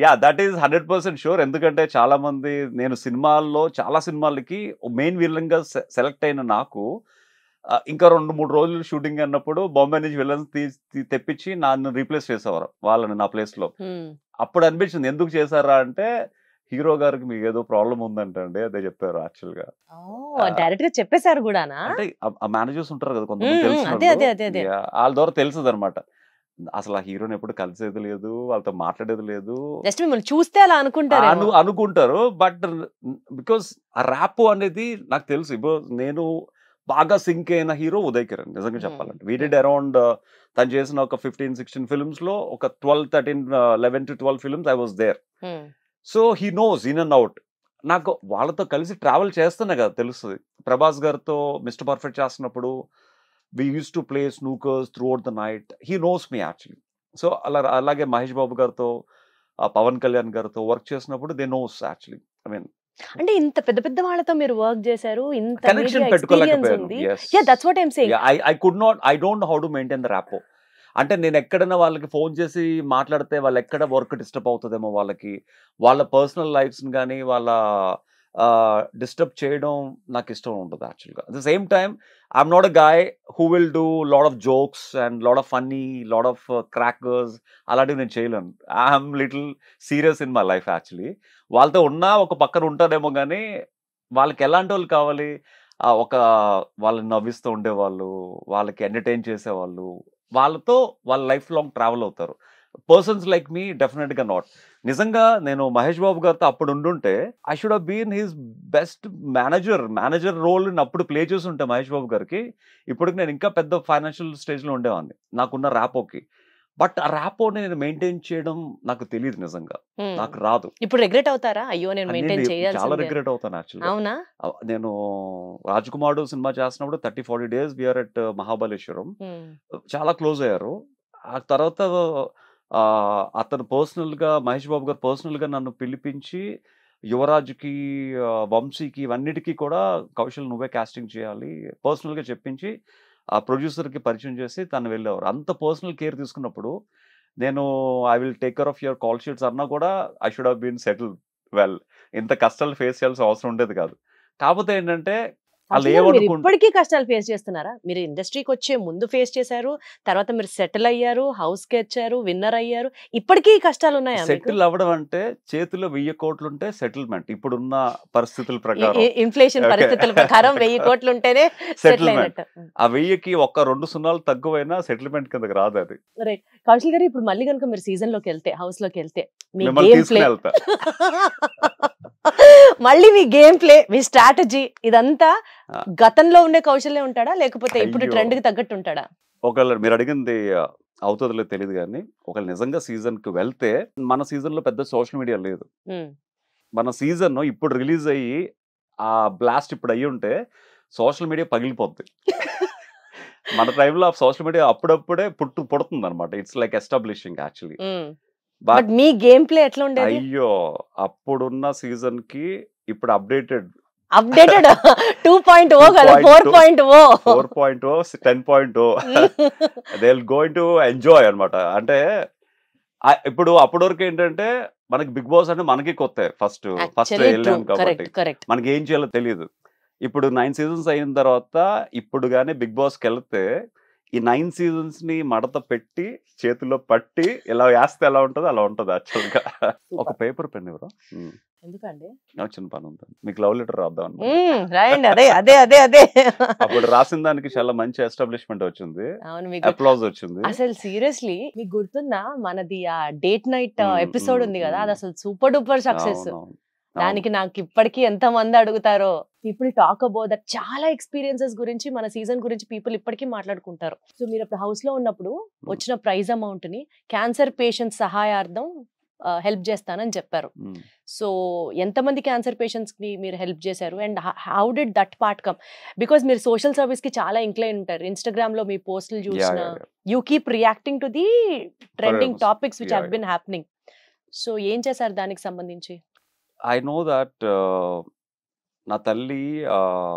yeah that is 100% sure. ఎందుకంటే చాలా మంది నేను సినిమాల్లో చాలా సినిమాలకి మెయిన్ విలన్ గా సెలెక్ట్ అయిన నాకు ఇంకా 2-3 రోజులు షూటింగ్ అన్నప్పుడు బాంబే నుంచి విలన్స్ తెప్పించి నన్ను రీప్లేస్ చేసేవారు వాళ్ళని నా ప్లేస్ లో. అప్పుడు అనిపించింది ఎందుకు చేశారా అంటే, హీరో గారికి మీకు ఏదో ప్రాబ్లం ఉందంటండి అదే చెప్పారు యాక్చువల్ గా. డైరెక్ట్ గా చెప్పేశారు కూడానా? అంటే ఆ మేనేజర్స్ ఉంటారు కదా కొంతమంది అదే అదే అదే తెలిసిన వాళ్ళ ద్వారా తెలుస్తుంది అనమాట. అసలు ఆ హీరోని ఎప్పుడు కలిసేది లేదు, వాళ్ళతో మాట్లాడేది లేదు, జస్ట్ మిమ్మల్ని చూస్తే అలా అనుకుంటారు అనుకుంటారు. బట్ బికాస్ ఆ ర్యాప్ అనేది నాకు తెలుసు. ఇప్పుడు నేను బాగా సింక్ అయిన హీరో ఉదయ్ కిరణ్ నిజంగా చెప్పాలంటే. వీ డిడ్ అరౌండ్ తను చేసిన ఒక 15-16 ఫిల్మ్స్ లో ఒక 11 to 12 films I was there. So he knows in and out. నాకు వాళ్ళతో కలిసి ట్రావెల్ చేస్తున్నా కదా తెలుస్తుంది. ప్రభాస్ గారితో మిస్టర్ పర్ఫెక్ట్ చేస్తున్నప్పుడు we used to play snookers throughout the night. He knows me actually. So అలాగే మహేష్ బాబు గారితో పవన్ కళ్యాణ్ గారితో వర్క్ చేసినప్పుడు they knows actually. I mean అంటే ఇంత పెద్ద పెద్ద వాళ్ళతో మీరు వర్క్ చేశారు, ఇంత కనెక్షన్ పెట్టుకోలేకపోయాను. Yeah, that's what I'm saying. I don't know how to maintain the rapport. అంటే నేను ఎక్కడైనా వాళ్ళకి ఫోన్ చేసి మాట్లాడితే వాళ్ళు ఎక్కడ వర్క్ డిస్టర్బ్ అవుతుందేమో, వాళ్ళ పర్సనల్ లైఫ్స్ కానీ వాళ్ళ డిస్టర్బ్ చేయడం నాకు ఇష్టం ఉంటుంది యాక్చువల్గా. At the same time I'm not a guy who will do lot of jokes and lot of funny, lot of crackers అలాంటివి నేను చేయలేను. I'm little serious in my life actually. వాళ్ళతో ఉన్నా ఒక పక్కన ఉంటారేమో కానీ వాళ్ళకి ఎలాంటి వాళ్ళు కావాలి, వాళ్ళని నవ్విస్తూ ఉండేవాళ్ళు, వాళ్ళకి ఎంటర్టైన్ చేసేవాళ్ళు, వాళ్ళతో వాళ్ళ లైఫ్ లాంగ్ ట్రావెల్ అవుతారు. పర్సన్స్ లైక్ మీ డెఫినెట్ గా నాట్. నిజంగా నేను మహేష్ బాబు గారితో అప్పుడు ఉండుంటే I should have been his best manager role అప్పుడు ప్లే చేసి ఉంటే మహేష్ బాబు గారికి ఇప్పటికి నేను ఇంకా పెద్ద ఫైనాన్షియల్ స్టేజ్ లో ఉండేవాడిని నాకున్న ర్యాపోకి. బట్ ఆ ర్యాపోని నేను మెయింటైన్ చేయడం నాకు తెలియదు, నిజంగా నాకు రాదు. ఇప్పుడు రిగ్రెట్ అవుతారా? అయ్యో నేను మెయింటైన్ చేయాలి. చాలా రిగ్రెట్ అవుతాను యాక్చువల్గా. అవునా? నేను రాజకుమారుడు సినిమా చేస్తున్నప్పుడు 30-40 days వీఆర్ అట్ మహాబలేశ్వరం. చాలా క్లోజ్ అయ్యారు. ఆ తర్వాత అతను పర్సనల్ గా మహేష్ బాబు గారు పర్సనల్ గా నన్ను పిలిపించి యువరాజుకి, వంశీకి ఇవన్నిటికీ కూడా కౌశల్ నువ్వే కాస్టింగ్ చేయాలి పర్సనల్ గా చెప్పించి ఆ ప్రొడ్యూసర్ కి పరిచయం చేసి తను వెళ్ళేవారు. అంత పర్సనల్ కేర్ తీసుకున్నప్పుడు నేను I will take care of your call sheets అన్నా కూడా I should have been settle well. ఇంత కష్టాలు ఫేస్ చేయాల్సిన అవసరం ఉండేది కాదు. కాకపోతే ఏంటంటే ఇప్పటికీ కష్టాలు ఫేస్ చేస్తున్నారా? మీరు ఇండస్ట్రీకి వచ్చే ముందు ఫేస్ చేశారు, తర్వాత మీరు సెటిల్ అయ్యారు, హౌస్ కి వచ్చారు, విన్నర్ అయ్యారు, ఇప్పటికీ కష్టాలు ఉన్నాయా? సెటిల్ అవ్వడం అంటే చేతిలో 1000 కోట్లు ఉంటే సెటిల్మెంట్. ఇప్పుడున్న పరిస్థితుల ప్రకారం, ఇన్ఫ్లేషన్ పరిస్థితుల ప్రకారం 1000 కోట్లు ఉంటేనే సెటిల్మెంట్. ఆ 1000కి 1-2 సున్నాలు తక్కువైనా సెటిల్మెంట్ కిందకి రాదు అది. రైట్. కౌశల్ గారు, ఇప్పుడు మళ్ళీ కనుక మీరు సీజన్ లోకి వెళ్తే, హౌస్ లోకి వెళ్తే, మళ్ళీ మీ గేమ్ ప్లే, మీ స్ట్రాటజీ ఇదంతా గతంలో ఉండే కౌశల్యం ఉంటాడా, లేకపోతే ఇప్పుడు ట్రెండ్ కి తగ్గట్టు ఉంటాడా? ఒకవేళ మీరు అడిగింది అవుతుందో తెలియదు కానీ, ఒకవేళ నిజంగా సీజన్ కి వెళ్తే, మన సీజన్ లో పెద్ద సోషల్ మీడియా లేదు. మన సీజన్ ఇప్పుడు రిలీజ్ అయ్యి ఆ బ్లాస్ట్ ఇప్పుడు అయ్యి ఉంటే సోషల్ మీడియా పగిలిపోద్ది. మన టైంలో సోషల్ మీడియా అప్పుడప్పుడే పుడుతుంది అనమాట. It's like establishing actually. But me game play ఎట్లా ఉండేది? అయ్యో, అప్పుడున్న సీజన్ కి ఇప్పుడు అప్డేటెడ్ 2.0 కదా, 4.0 10.0 they will going to enjoy అనమాట. అంటే ఇప్పుడు అప్పటి వరకు ఏంటంటే మనకి బిగ్ బాస్ అంటే మనకి కొత్త, ఫస్ట్ వెళ్ళాం కాబట్టి మనకి ఏం చేయాలో తెలియదు. ఇప్పుడు 9 seasons అయిన తర్వాత ఇప్పుడు గానీ బిగ్ బాస్కి వెళ్తే ఈ 9 seasons ని మడత పెట్టి చేతిలో పట్టి ఇలా వేస్తే ఎలా ఉంటుందో అలా ఉంటుంది యాక్చువల్ గా. ఒక పేపర్ పెన్ ఎవరు ఎందుకండి? నాకు చిన్న పని ఉంది, మీకు లవ్ లెటర్ రాద్దాం అనమాట. రాయండి. అదే అదే అదే అదే అప్పుడు రాసిన దానికి చాలా మంచి ఎస్టాబ్లిష్మెంట్ వచ్చింది, అవును. మీకు అప్లాజ్ వచ్చింది. అసలు సీరియస్లీ మీకు గుర్తుందా మనది ఆ డేట్ నైట్ మ్మ్, ఎపిసోడ్ మ్మ్, ఉంది కదా, మ్మ్. అది అసలు సూపర్ డూపర్ సక్సెస్. అవునవును. దానికి నాకు ఇప్పటికీ ఎంత మంది అడుగుతారో. People talk about that. చాలా ఎక్స్పీరియన్సెస్ గురించి మన సీజన్ గురించి పీపుల్ ఇప్పటికీ మాట్లాడుకుంటారు. సో మీరు అప్పుడు హౌస్ లో ఉన్నప్పుడు వచ్చిన ప్రైజ్ అమౌంట్ ని క్యాన్సర్ పేషెంట్స్ సహాయార్థం హెల్ప్ చేస్తానని చెప్పారు. మ్మ్. సో ఎంతమంది క్యాన్సర్ పేషెంట్స్ కి మీరు హెల్ప్ చేశారు and how did that part come? Because మీరు సోషల్ సర్వీస్ కి చాలా ఇంక్లైన్ ఉంటారు. ఇన్స్టాగ్రామ్ లో మీ పోస్టులు Yeah, చూసిన yeah, yeah. You keep reacting to the trending Forever. Topics which Yeah, have been happening. So ఏం చేశారు దానికి సంబంధించి? ఐ నో దట్ నా తల్లి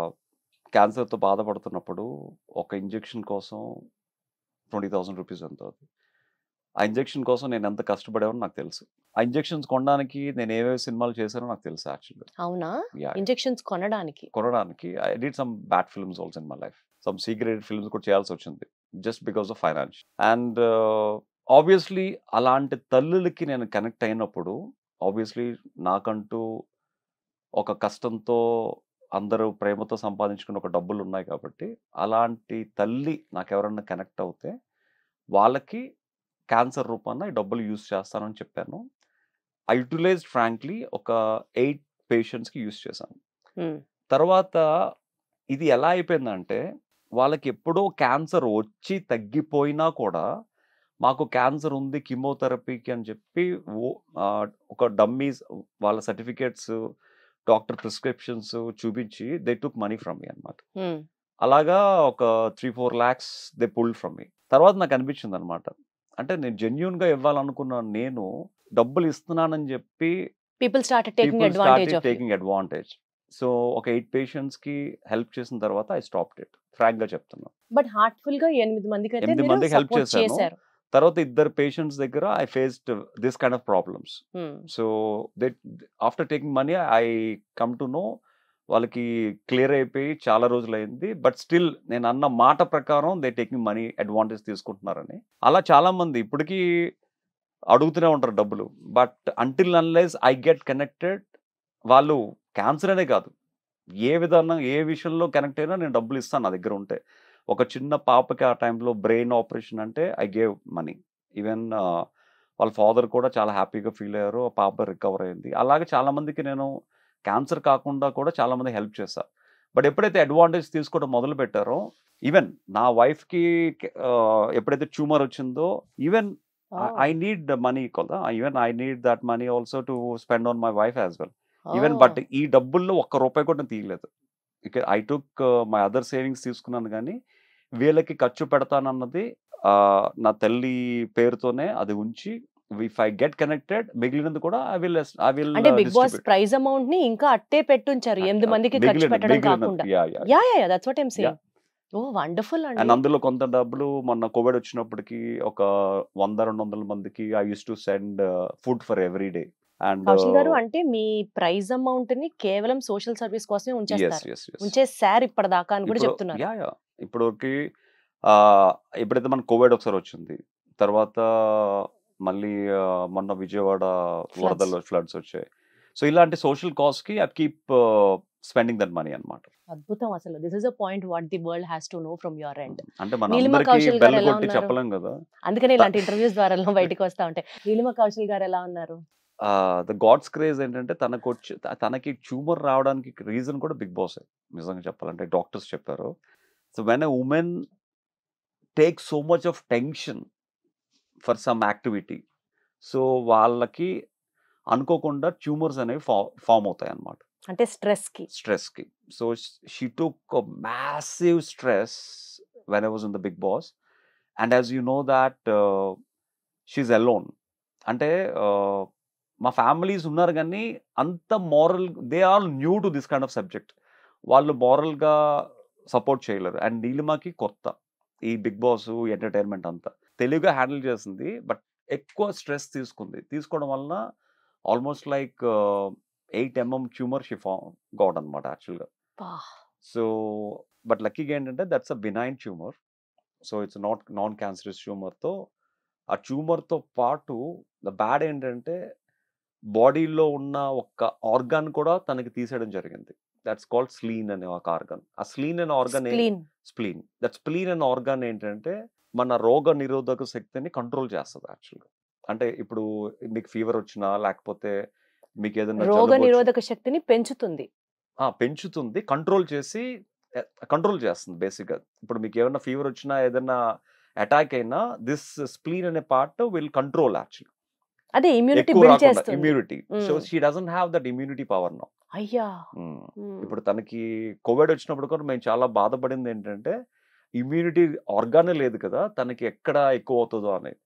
క్యాన్సర్తో బాధపడుతున్నప్పుడు ఒక ఇంజెక్షన్ కోసం 20,000 రూపీస్ ఎంత అవుతుంది. ఆ ఇంజెక్షన్ కోసం నేను ఎంత కష్టపడేవానో నాకు తెలుసు. ఆ ఇంజెక్షన్స్ కొనడానికి నేను ఏవేవి సినిమాలు చేశానో నాకు తెలుసు యాక్చువల్గా. అవునా? Yeah. ఇంజెక్షన్స్ కొనడానికి? కొనడానికి I did some bad films also in my life. Some secret films కూడా చేయాల్సి వచ్చింది just because of finance. And obviously అలాంటి తల్లులకి నేను కనెక్ట్ అయినప్పుడు ఆబ్వియస్లీ నాకంటూ ఒక కష్టంతో అందరూ ప్రేమతో సంపాదించుకున్న ఒక డబ్బులు ఉన్నాయి కాబట్టి అలాంటి తల్లి నాకు ఎవరన్నా కనెక్ట్ అవుతే వాళ్ళకి క్యాన్సర్ రూపాన ఈ డబ్బులు యూస్ చేస్తానని చెప్పాను. ఐ యూటిలైజ్డ్ ఫ్రాంక్లీ ఒక 8 పేషెంట్స్కి యూస్ చేశాను. తర్వాత ఇది ఎలా అయిపోయిందంటే వాళ్ళకి ఎప్పుడో క్యాన్సర్ వచ్చి తగ్గిపోయినా కూడా మాకు క్యాన్సర్ ఉంది కీమోథెరపీకి అని చెప్పి ఒక డమ్మీస్ వాళ్ళ సర్టిఫికేట్స్ డాక్టర్ ప్రిస్క్రిప్షన్స్ చూపించి దే టుక్ మనీ ఫ్రమ్ మీ అనమాట. అలాగా ఒక 3-4 lakhs దే పుల్డ్ ఫ్రమ్ మీ. తర్వాత నాకు అనిపించింది అనమాట, అంటే నేను జెన్యూన్గా ఇవ్వాలనుకున్న నేను డబ్బులు ఇస్తున్నానని చెప్పి people started taking advantage. So ఒక 8 పేషెంట్స్కి హెల్ప్ చేసిన తర్వాత ఐ స్టాప్డ్ ఇట్, ఫ్రాంక్గా చెప్తున్నా. బట్ హార్ట్ఫుల్ గా 8 మందికి అయితే 8 మీరు మందికి హెల్ప్ సపోర్ట్ చేశాను. చేశారు. తర్వాత 2 పేషెంట్స్ దగ్గర I faced this kind of problems. So they after taking money I come to know వాళ్ళకి క్లియర్ అయిపోయి చాలా రోజులు అయింది. బట్ స్టిల్ నేను అన్న మాట ప్రకారం దే టేకింగ్ మనీ అడ్వాంటేజ్ తీసుకుంటున్నారని. అలా చాలా మంది ఇప్పటికీ అడుగుతూనే ఉంటారు డబ్బులు. But until unless I get connected, వాళ్ళు క్యాన్సర్ అనే కాదు ఏ విధానం ఏ విషయంలో కనెక్ట్ అయినా నేను డబ్బులు ఇస్తాను నా దగ్గర ఉంటే. ఒక చిన్న పాపకి ఆ టైంలో బ్రెయిన్ ఆపరేషన్ అంటే ఐ గేవ్ మనీ. ఈవెన్ వాళ్ళ ఫాదర్ కూడా చాలా హ్యాపీగా ఫీల్ అయ్యారు, ఆ పాప రికవర్ అయింది. అలాగే చాలా మందికి నేను క్యాన్సర్ కాకుండా కూడా చాలా మంది హెల్ప్ చేశాను. బట్ ఎప్పుడైతే అడ్వాంటేజ్ తీసుకోవడం మొదలు పెట్టారో, ఈవెన్ నా వైఫ్కి ఎప్పుడైతే ట్యూమర్ వచ్చిందో, ఈవెన్ ఐ నీడ్ మనీ కదా, even I need that money also to spend on my wife as well. Even but ఈ డబ్బుల్లో ₹1 కూడా నేను తీయలేదు. I took my other savings తీసుకున్నాను, కానీ వీళ్ళకి ఖర్చు పెడతానన్నది నా తల్లి పేరుతోనే అది ఉంచి, ఇఫ్ ఐ గెట్ కనెక్టెడ్ మిగిలినది కూడా ఐ విల్ అంటే బిగ్ బాస్ ప్రైజ్ అమౌంట్ ని ఇంకా అట్టే పెట్టుంచారు 8 మందికి ఖర్చు పెట్టడం కాకుండా. Yeah that's what I am saying. Oh wonderful అండి. అండ్ అందులో కొంత డబ్బులు మొన్న కోవిడ్ వచ్చినప్పటికి ఒక 100-200 మందికి I use to send food for every day. And Kaushal గారు, అంటే మీ ప్రైజ్ అమౌంట్ ని కేవలం సోషల్ సర్వీస్ కోసమే ఉంచేస్తారు ఇప్పటిదాకా అని కూడా చెప్తున్నారు. ఇప్పటికి ఎప్పుడైతే మన కోవిడ్ ఒకసారి వచ్చింది, తర్వాత మళ్ళీ మొన్న విజయవాడ వరదల్లో ఫ్లడ్స్ వచ్చాయి. సో ఇలాంటి సోషల్ కాజ్ కి I keep spending that money అన్నమాట. అద్భుతం. అసలు this is a point what the world has to know from your end. అంటే మనందరికీ బెల్ కొట్టి చెప్పలేం కదా, అందుకనే ఇలాంటి ఇంటర్వ్యూస్ ద్వారా బయటికి వస్తా ఉంటాయి. నీలిమ కౌశల్ గారు ఎలా ఉన్నారు? ద గాడ్స్ క్రేజ్ ఏంటంటే తనకి ట్యూమర్ రావడానికి రీజన్ కూడా బిగ్ బాస్ నిజంగా చెప్పాలంటే డాక్టర్స్ చెప్పారు. So when a women take so much of tension for some activity, so వాళ్ళకి అనుకోకుండా ట్యూమర్స్ అనేవి ఫామ్ అవుతాయి అన్నమాట. అంటే స్ట్రెస్కి. So she took massive stress when I was in the big boss. And as you know that she's alone. అంటే మా families ఉన్నారు కానీ అంత moral, they are new to this kind of subject. వాళ్ళు మారల్గా సపోర్ట్ చేయలేరు. అండ్ నీలిమకి కొత్త ఈ బిగ్ బాస్ ఎంటర్టైన్మెంట్ అంతా తెలుగుగా హ్యాండిల్ చేసింది, బట్ ఎక్కువ స్ట్రెస్ తీసుకోవడం వలన almost like 8 mm tumour she got అనమాట యాక్చువల్గా. సో బట్ లక్కీగా ఏంటంటే that's a benign tumour, so it's non cancerous ట్యూమర్తో. ఆ ట్యూమర్తో పాటు ద బ్యాడ్ ఏంటంటే బాడీలో ఉన్న ఒక ఆర్గాన్ కూడా తనకి తీసేయడం జరిగింది. దట్స్ కాల్డ్ స్లీన్ అనే ఒక ఆర్గాన్. ఆ స్లీన్ అనే ఆర్గాన్ స్ప్లీన్. దట్ స్ప్లీన్ అనే ఆర్గాన్ ఏంటంటే మన రోగ నిరోధక శక్తిని కంట్రోల్ చేస్తుంది యాక్చువల్గా. అంటే ఇప్పుడు మీకు ఫీవర్ వచ్చినా లేకపోతే మీకు ఏదైనా రోగ నిరోధక శక్తిని పెంచుతుంది, కంట్రోల్ చేస్తుంది బేసిక్గా. ఇప్పుడు మీకు ఏమైనా ఫీవర్ వచ్చినా ఏదైనా అటాక్ అయినా దిస్ స్ప్లీన్ అనే పార్ట్ విల్ కంట్రోల్ యాక్చువల్లీ. అదే ఇమ్యూనిటీ బిల్డ్ చేస్తుంది. Immunity. So she doesn't have that immunity power now. అయ్యా. ఇప్పుడు తనకి కోవిడ్ వచ్చినప్పుడు కూడా మేము చాలా బాధపడింది ఏంటంటే ఇమ్యూనిటీ ఆర్గానే లేదు కదా, తనకి ఎక్కడ ఎక్కువ అవుతుందో అనేది.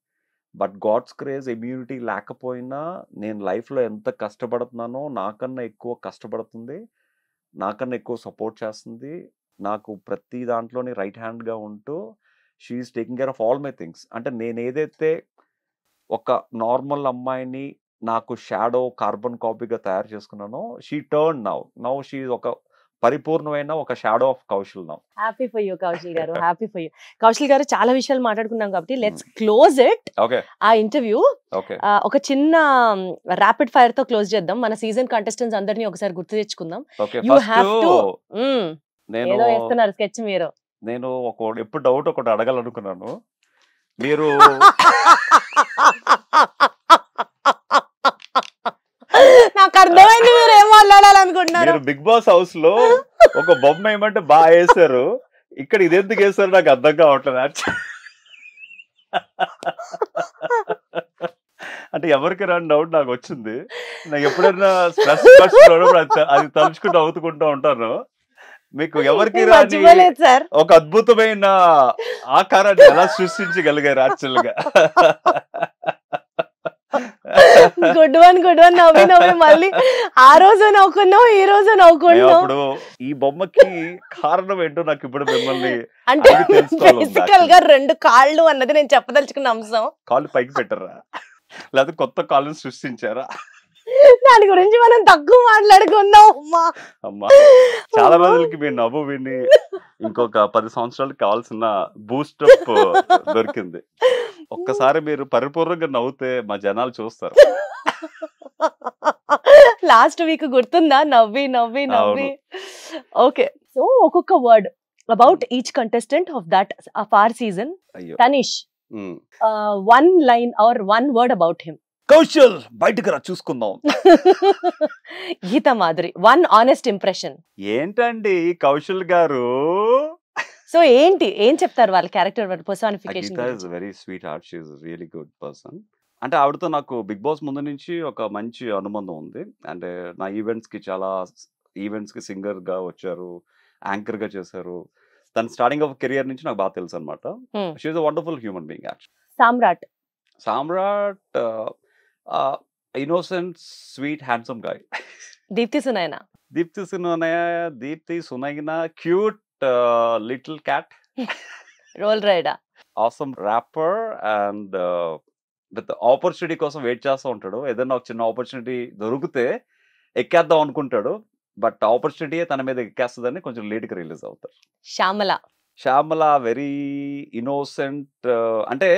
బట్ గాడ్స్ క్రేజ్ ఇమ్యూనిటీ లేకపోయినా నేను లైఫ్లో ఎంత కష్టపడుతున్నానో నాకన్నా ఎక్కువ కష్టపడుతుంది, నాకన్నా ఎక్కువ సపోర్ట్ చేస్తుంది, నాకు ప్రతి దాంట్లోని రైట్ హ్యాండ్గా ఉంటూ she is taking care of all my things. అంటే నేను ఏదైతే ఒక నార్మల్ అమ్మాయిని నాకు షాడో కార్బన్ కాపీగా తయారు చేసుకున్నానో షీ టర్న్ నౌ షీ ఒక పరిపూర్ణమైన ఒక shadow of Kaushal now. Happy for you Kaushal గారు, హ్యాపీ ఫర్ యూ. కౌశల్ గారు చాలా విషయాలు మాట్లాడుకున్నాం కాబట్టి లెట్స్ క్లోజ్ ఇట్. ఆ ఇంటర్వ్యూ ఒక చిన్న ర్యాపిడ్ ఫైర్ తో క్లోజ్ చేద్దాం. మన సీజన్ కంటెస్టెంట్స్ అందరినీ ఒకసారి గుర్తు తెచ్చుకుందాం. You have to. ఏదో వేస్తున్నారు స్కెచ్ మీరు. నేను ఎప్పుడు డౌట్ ఒకటి అడగాలనుకున్నాను. మీరు నాకు అర్థమైంది మీరు ఏం మాట్లాడాలనుకుంటున్నారు. మీరు బిగ్ బాస్ హౌస్ లో ఒక బొమ్మ ఏమంటే బాగా వేసారు, ఇక్కడ ఇదెందుకు వేసారు నాకు అర్థం కావట్లేదు. అంటే ఎవరికి రాని డౌట్ నాకు వచ్చింది. నాకు ఎప్పుడైనా స్ట్రెస్ అది తలుచుకుంటూ అవుతుకుంటూ ఉంటాను. మీకు ఎవరికి రాని ఒక అద్భుతమైన ఆకారాన్ని ఎలా సృష్టించగలిగారు యాక్చువల్ గా. గుడ్ వన్ నవ్వి మళ్ళీ ఆ రోజు నవ్వుకున్నావు, ఈ రోజు నవ్వుకున్నావు. ఇప్పుడు ఈ బొమ్మకి కారణం ఏంటో నాకు ఇప్పుడు మిమ్మల్ని అంటే బేసికల్ గా 2 కాళ్ళు అన్నది నేను చెప్పదలుచుకున్న అంశం. కాళ్ళు పైకి పెట్టరా లేదా కొత్త కాళ్ళని సృష్టించారా? దాని గురించి మనం తక్కువ మాట్లాడుకుందాం. అమ్మా చాలా రోజులకి మీ నవ్వు విని ఇంకొక 10 సంవత్సరాలకు కావాల్సిన బూస్టప్ దొరికింది. ఒక్కసారి మీరు పరిపూర్ణంగా నవ్వుతే మా జనాలు చూస్తారు. లాస్ట్ వీక్ గుర్తుందా నవ్వి. ఓకే, సో ఒక్కొక్క word about each contestant of our season. Tanish, 1 line or 1 word about him. Kaushal బయటకు రా చూసుకుందాం. Gita Madhuri, 1 honest impression. ఏంటండి కౌశల్ గారు? సో ఏం చెప్తారు వాళ్ళ character personification? Geetha is very sweet heart, she is really good person. అంటే ఆవిడతో నాకు బిగ్ బాస్ ముందు నుంచి ఒక మంచి అనుబంధం ఉంది. అంటే నా ఈవెంట్స్కి సింగర్గా వచ్చారు, యాంకర్గా చేశారు. తన స్టార్టింగ్ ఆఫ్ కెరియర్ నుంచి నాకు బాగా తెలుసు అనమాట. She is a wonderful human being actually. Samrat innocent, sweet, handsome guy. Deepthi Sunaina cute little cat, Roll Rida, awesome rapper. And with opportunity కోసం వెయిట్ చేస్తూ ఉంటాడు. ఏదైనా ఒక చిన్న ఆపర్చునిటీ దొరికితే ఎక్కేద్దాం అనుకుంటాడు, బట్ ఆపర్చునిటీ తన మీద ఎక్కేస్తుందని కొంచెం లేట్గా రిలీజ్ అవుతారు. Shyamala very innocent. అంటే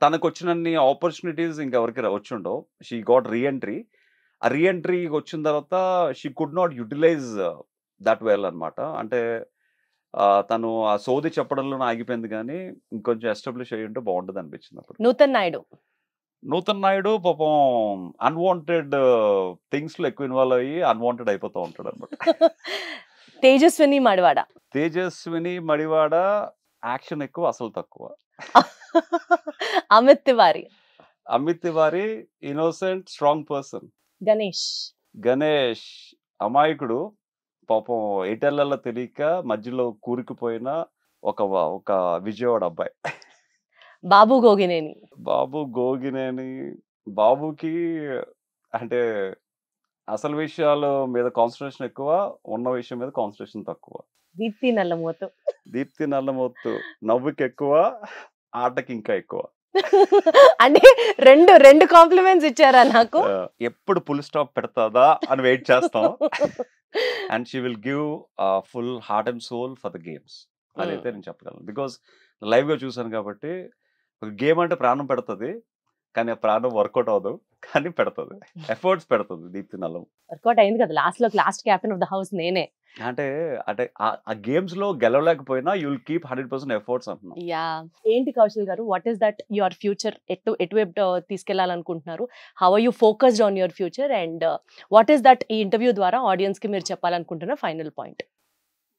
తనకు వచ్చినన్ని ఆపర్చునిటీస్ ఇంకెవరికి వచ్చుండవు. She got reentry. ఆ రీఎంట్రీ వచ్చిన తర్వాత she could not utilize that well అనమాట. అంటే తను ఆ సోది చెప్పడంలో ఆగిపోయింది, కానీ ఇంకొంచెం ఎస్టాబ్లిష్ అయ్యి ఉంటే బాగుంటుంది అనిపించింది అప్పుడు. నూతన్ నాయుడు పాపం అన్వాంటెడ్ థింగ్స్ లో ఎక్కువ ఇన్వాల్వ్ అయ్యి అన్వాంటెడ్ అయిపోతూ ఉంటాడు అనమాట. తేజస్విని మడివాడ యాక్షన్ ఎక్కువ, అసలు తక్కువ. Amit Tiwari innocent, strong person. Ganesh అమాయకుడు, పాపం ఎయిటెల్లలో తెలియక మధ్యలో కూరుకుపోయిన ఒక విజయవాడ అబ్బాయి. బాబు గోగినేని. బాబుకి అంటే అసలు విషయాల మీద కాన్సన్ట్రేషన్ ఎక్కువ, ఉన్న విషయం మీద కాన్సన్ట్రేషన్ తక్కువ. దీప్తి నల్లమోత్తు నవ్వుకి ఎక్కువ, ఆటకి ఇంకా ఎక్కువ. అంటే రెండు కాంప్లిమెంట్స్ ఇచ్చారా నాకు? ఎప్పుడు ఫుల్ స్టాప్ పెడతాదా అని వెయిట్ చేస్తాం. And she will give full heart and soul for the games. అదైతే నేను చెప్పగలను, బికాస్ లైవ్ గా చూసాను కాబట్టి. గేమ్ అంటే ప్రాణం పెడుతుంది, కానీ ఆ ప్రాణం వర్కౌట్ అవ్వదు. కానీ పెడుతుంది, ఎఫర్ట్స్ పెడుతుంది దీప్తి నల్లం. వర్కౌట్ అయింది కదా, last captain of the house నేనే. అంటే అంటే ఆ గేమ్స్ లో గెలవలేకపోయినా యూ విల్ కీప్ 100% ఎఫర్ట్స్ అంటున్నాం. యా, ఏంటి కౌశల్ గారు, what is that your future, ఎటువైపు తీసుకెళ్లాలనుకుంటున్నారు? How are you focused on your future and what is that ఈ ఇంటర్వ్యూ ద్వారా ఆడియన్స్ కి మీరు చెప్పాలనుకుంటున్న ఫైనల్ పాయింట్?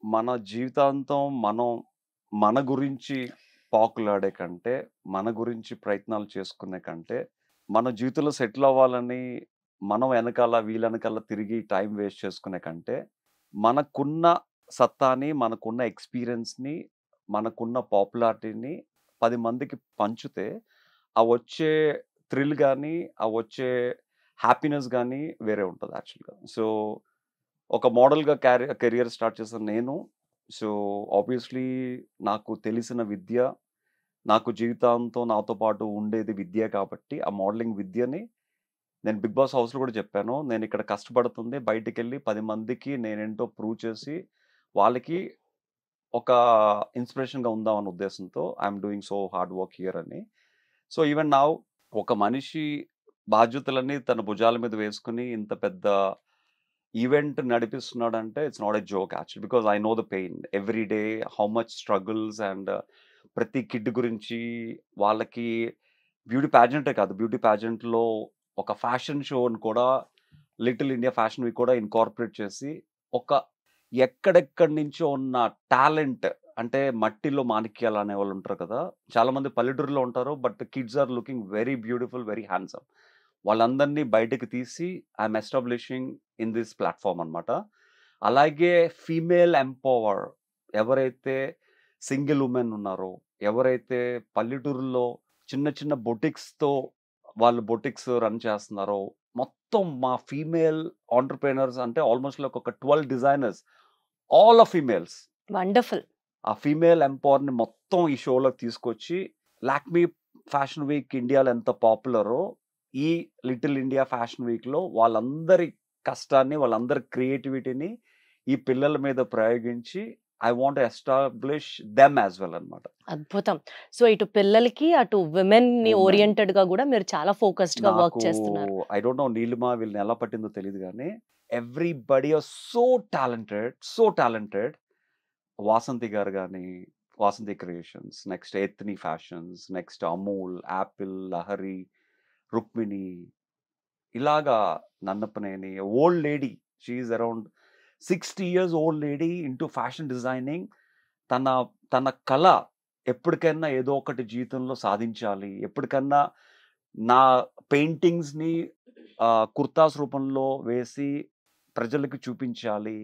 మన జీవితాంతం మనం మన గురించి పాకులాడే కంటే, మన గురించి ప్రయత్నాలు చేసుకునే కంటే, మన జీవితంలో సెటిల్ అవ్వాలని మనం వీళ్ళ తిరిగి టైం వేస్ట్ చేసుకునే కంటే, మనకున్న సత్తాని, మనకున్న ఎక్స్పీరియన్స్ని, మనకున్న పాపులారిటీని 10 మందికి పంచితే ఆ వచ్చే థ్రిల్ కానీ, ఆ వచ్చే హ్యాపీనెస్ కానీ వేరే ఉంటుంది యాక్చువల్గా. సో ఒక మోడల్గా కెరియర్ స్టార్ట్ చేసిన నేను, సో ఆబ్వియస్లీ నాకు తెలిసిన విద్య, నాకు జీవితాంతం నాతో పాటు ఉండేది విద్య కాబట్టి ఆ మోడలింగ్ విద్యని నేను బిగ్ బాస్ హౌస్లో కూడా చెప్పాను. నేను ఇక్కడ కష్టపడుతుంది బయటికి వెళ్ళి 10 మందికి నేనేంటో ప్రూవ్ చేసి వాళ్ళకి ఒక ఇన్స్పిరేషన్గా ఉందామన్న ఉద్దేశంతో I'm doing so hard work here అని. సో ఈవెన్ నా ఒక మనిషి బాధ్యతలన్నీ తన భుజాల మీద వేసుకుని ఇంత పెద్ద ఈవెంట్ నడిపిస్తున్నాడంటే it's not a joke actual, because I know the pain every day, how much struggles. And ప్రతి కిడ్ గురించి వాళ్ళకి బ్యూటీ ప్యాజెంటే కాదు, బ్యూటీ ప్యాజెంట్లో ఒక ఫ్యాషన్ షోని కూడా లిటిల్ ఇండియా ఫ్యాషన్ వీక్ కూడా ఇన్కార్పొరేట్ చేసి ఒక ఎక్కడెక్కడి నుంచో ఉన్న టాలెంట్, అంటే మట్టిలో మాణిక్యాలు అనే వాళ్ళు ఉంటారు కదా, చాలా మంది పల్లెటూరులో ఉంటారు, but kids are looking very beautiful, very handsome. వాళ్ళందరినీ బయటకు తీసి I'm establishing in this platform అనమాట. అలాగే ఫీమేల్ ఎంపవర్, ఎవరైతే సింగిల్ ఉమెన్ ఉన్నారో, ఎవరైతే పల్లెటూరులో చిన్న చిన్న బొటిక్స్తో వాళ్ళు బొటిక్స్ రన్ చేస్తున్నారో, మొత్తం మా ఫీమేల్ ఆంటర్ప్రెనర్స్ అంటే ఆల్మోస్ట్ లైక్ ఒక 12 designers, all of females. Wonderful. ఆ ఫీమేల్ ఎంపవర్ని మొత్తం ఈ షోలోకి తీసుకొచ్చి, లాక్మీ ఫ్యాషన్ వీక్ ఇండియాలో ఎంత పాపులరో, ఈ లిటిల్ ఇండియా ఫ్యాషన్ వీక్లో వాళ్ళందరి కష్టాన్ని, వాళ్ళందరి క్రియేటివిటీని ఈ పిల్లల మీద ప్రయోగించి I want establish them as well అనమాట. అద్భుతం. సో ఇటు పిల్లలకి అటు విమెన్ ని ఓరియంటెడ్ గా కూడా మీరు చాలా ఫోకస్డ్ గా వర్క్ చేస్తున్నారు. ఐ డోంట్ నో నీలిమా వీళ్ళని ఎలా పట్టిందో తెలియదు కానీ everybody are so talented. Vasanthi గారు కానీ, Vasanthi creations, next ethnic fashions, next Amul, Apple, Lahari, Rukmini, ఇలాగా Nannapaneni, old lady, she is around 60 years old lady into fashion designing. తన కళ ఎప్పటికైనా ఏదో ఒకటి జీవితంలో సాధించాలి, ఎప్పటికన్నా నా పెయింటింగ్స్ని కుర్తాస్ రూపంలో వేసి ప్రజలకి చూపించాలి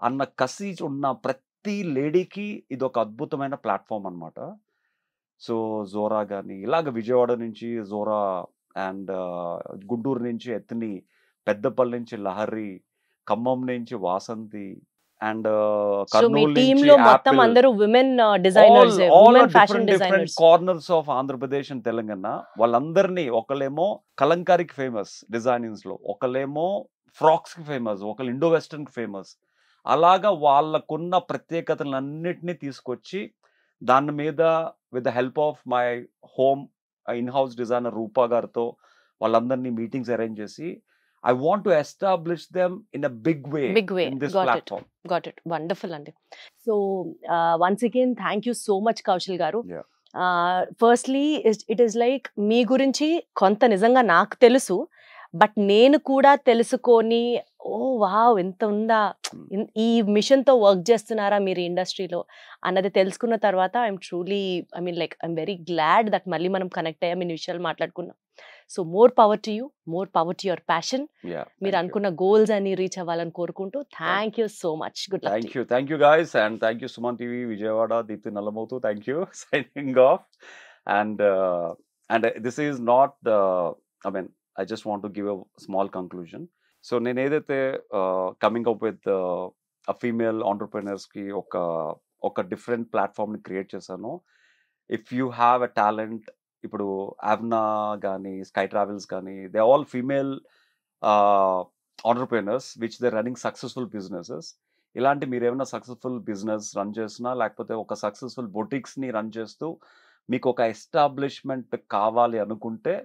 అన్న కసి ఉన్న ప్రతి లేడీకి ఇది ఒక అద్భుతమైన ప్లాట్ఫామ్ అనమాట. సో జోరా కానీ, ఇలాగ విజయవాడ నుంచి జోరా, అండ్ గుంటూరు నుంచి ఎత్ని, పెద్దపల్లి నుంచి లహరి, ఖమ్మం నుంచి వాసంతి, అండ్ కర్నూలు నుంచి different corners of Andhra Pradesh and Telangana. వాళ్ళందరినీ, ఒకళ్ళేమో కలంకారీకి ఫేమస్ డిజైనింగ్స్ లో, ఒకళ్ళేమో ఫ్రాక్స్ కి ఫేమస్, ఒకళ్ళు ఇండో వెస్టర్న్ కి ఫేమస్. అలాగా వాళ్ళకున్న ప్రత్యేకతలన్నిటినీ తీసుకొచ్చి దాని మీద with the help of my home in house designer Roopa గారితో వాళ్ళందరినీ మీటింగ్స్ అరేంజ్ చేసి I want to establish them in a big way in this platform. Got it. Wonderful andi. So once again thank you so much Kaushal garu. Yeah. Firstly it is like మీ గురించి కొంత నిజంగా నాకు తెలుసు, but నేను కూడా తెలుసుకొని ఓ wow ఎంత ఉందా, ఈ మిషన్ తో వర్క్ చేస్తున్నారా మీరు ఇండస్ట్రీలో అన్నది తెలుసుకున్న తర్వాత I'm truly I'm very glad that మళ్ళీ మనం కనెక్ట్ అయ్యాం, ఈ విషయాలు మాట్లాడుకున్నాం. So more power to you, more power to your passion. మీరు అనుకున్న గోల్స్ అన్ని రీచ్ అవ్వాలని కోరుకుంటూ thank you so much. Good luck. Thank you guys, and thank you Suman TV Vijayawada, Deepthi Nallamothu. Thank you, signing off. And this is not I just want to give a small conclusion. So నేను ఏదైతే coming up with ఆ female ఆంటర్ప్రెనర్స్కి ఒక different ప్లాట్ఫామ్ని create చేశాను. If you have a talent, ఇప్పుడు యావ్నా కానీ, sky travels కానీ, they all female entrepreneurs which they running successful businesses. ఇలాంటి మీరు ఏమైనా సక్సెస్ఫుల్ బిజినెస్ రన్ చేసినా, లేకపోతే ఒక సక్సెస్ఫుల్ బొటిక్స్ని రన్ చేస్తూ మీకు ఒక ఎస్టాబ్లిష్మెంట్ కావాలి అనుకుంటే,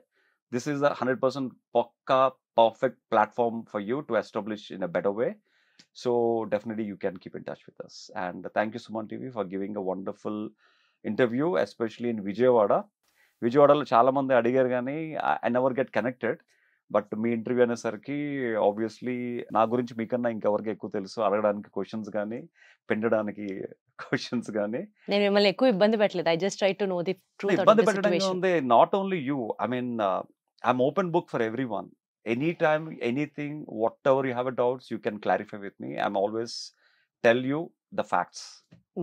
this is a 100% pakka perfect platform for you to establish in a better way. So definitely you can keep in touch with us. And thank you, Suman TV, for giving a wonderful interview, especially in Vijayawada. విజయవాడలో చాలా మంది అడిగారు కానీ I never get connected. But me interview అనేసరికి obviously నా గురించి మీకన్నా ఇంకెవరికి ఎక్కువ తెలుసు, అడగడానికి క్వశ్చన్స్ కానీ పెండడానికి క్వశ్చన్స్ కానీ. నేను మిమ్మల్ని ఎక్కువ ఇబ్బంది పెట్టలేదు. I just try to know the truth of ఇబ్బంది ది పెట్టడం సిచువేషన్. ఉంది. Not only you, I mean I'm open book for every one. Any time anything what ever you have a doubts you can clarify with me. I'm always tell you the facts.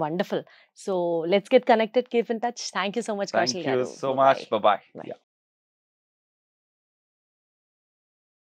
Wonderful. So let's get connected, keep in touch. Thank you so much, Thank Kaushal you garu. so Bye-bye. much. Bye bye. Bye. Yeah.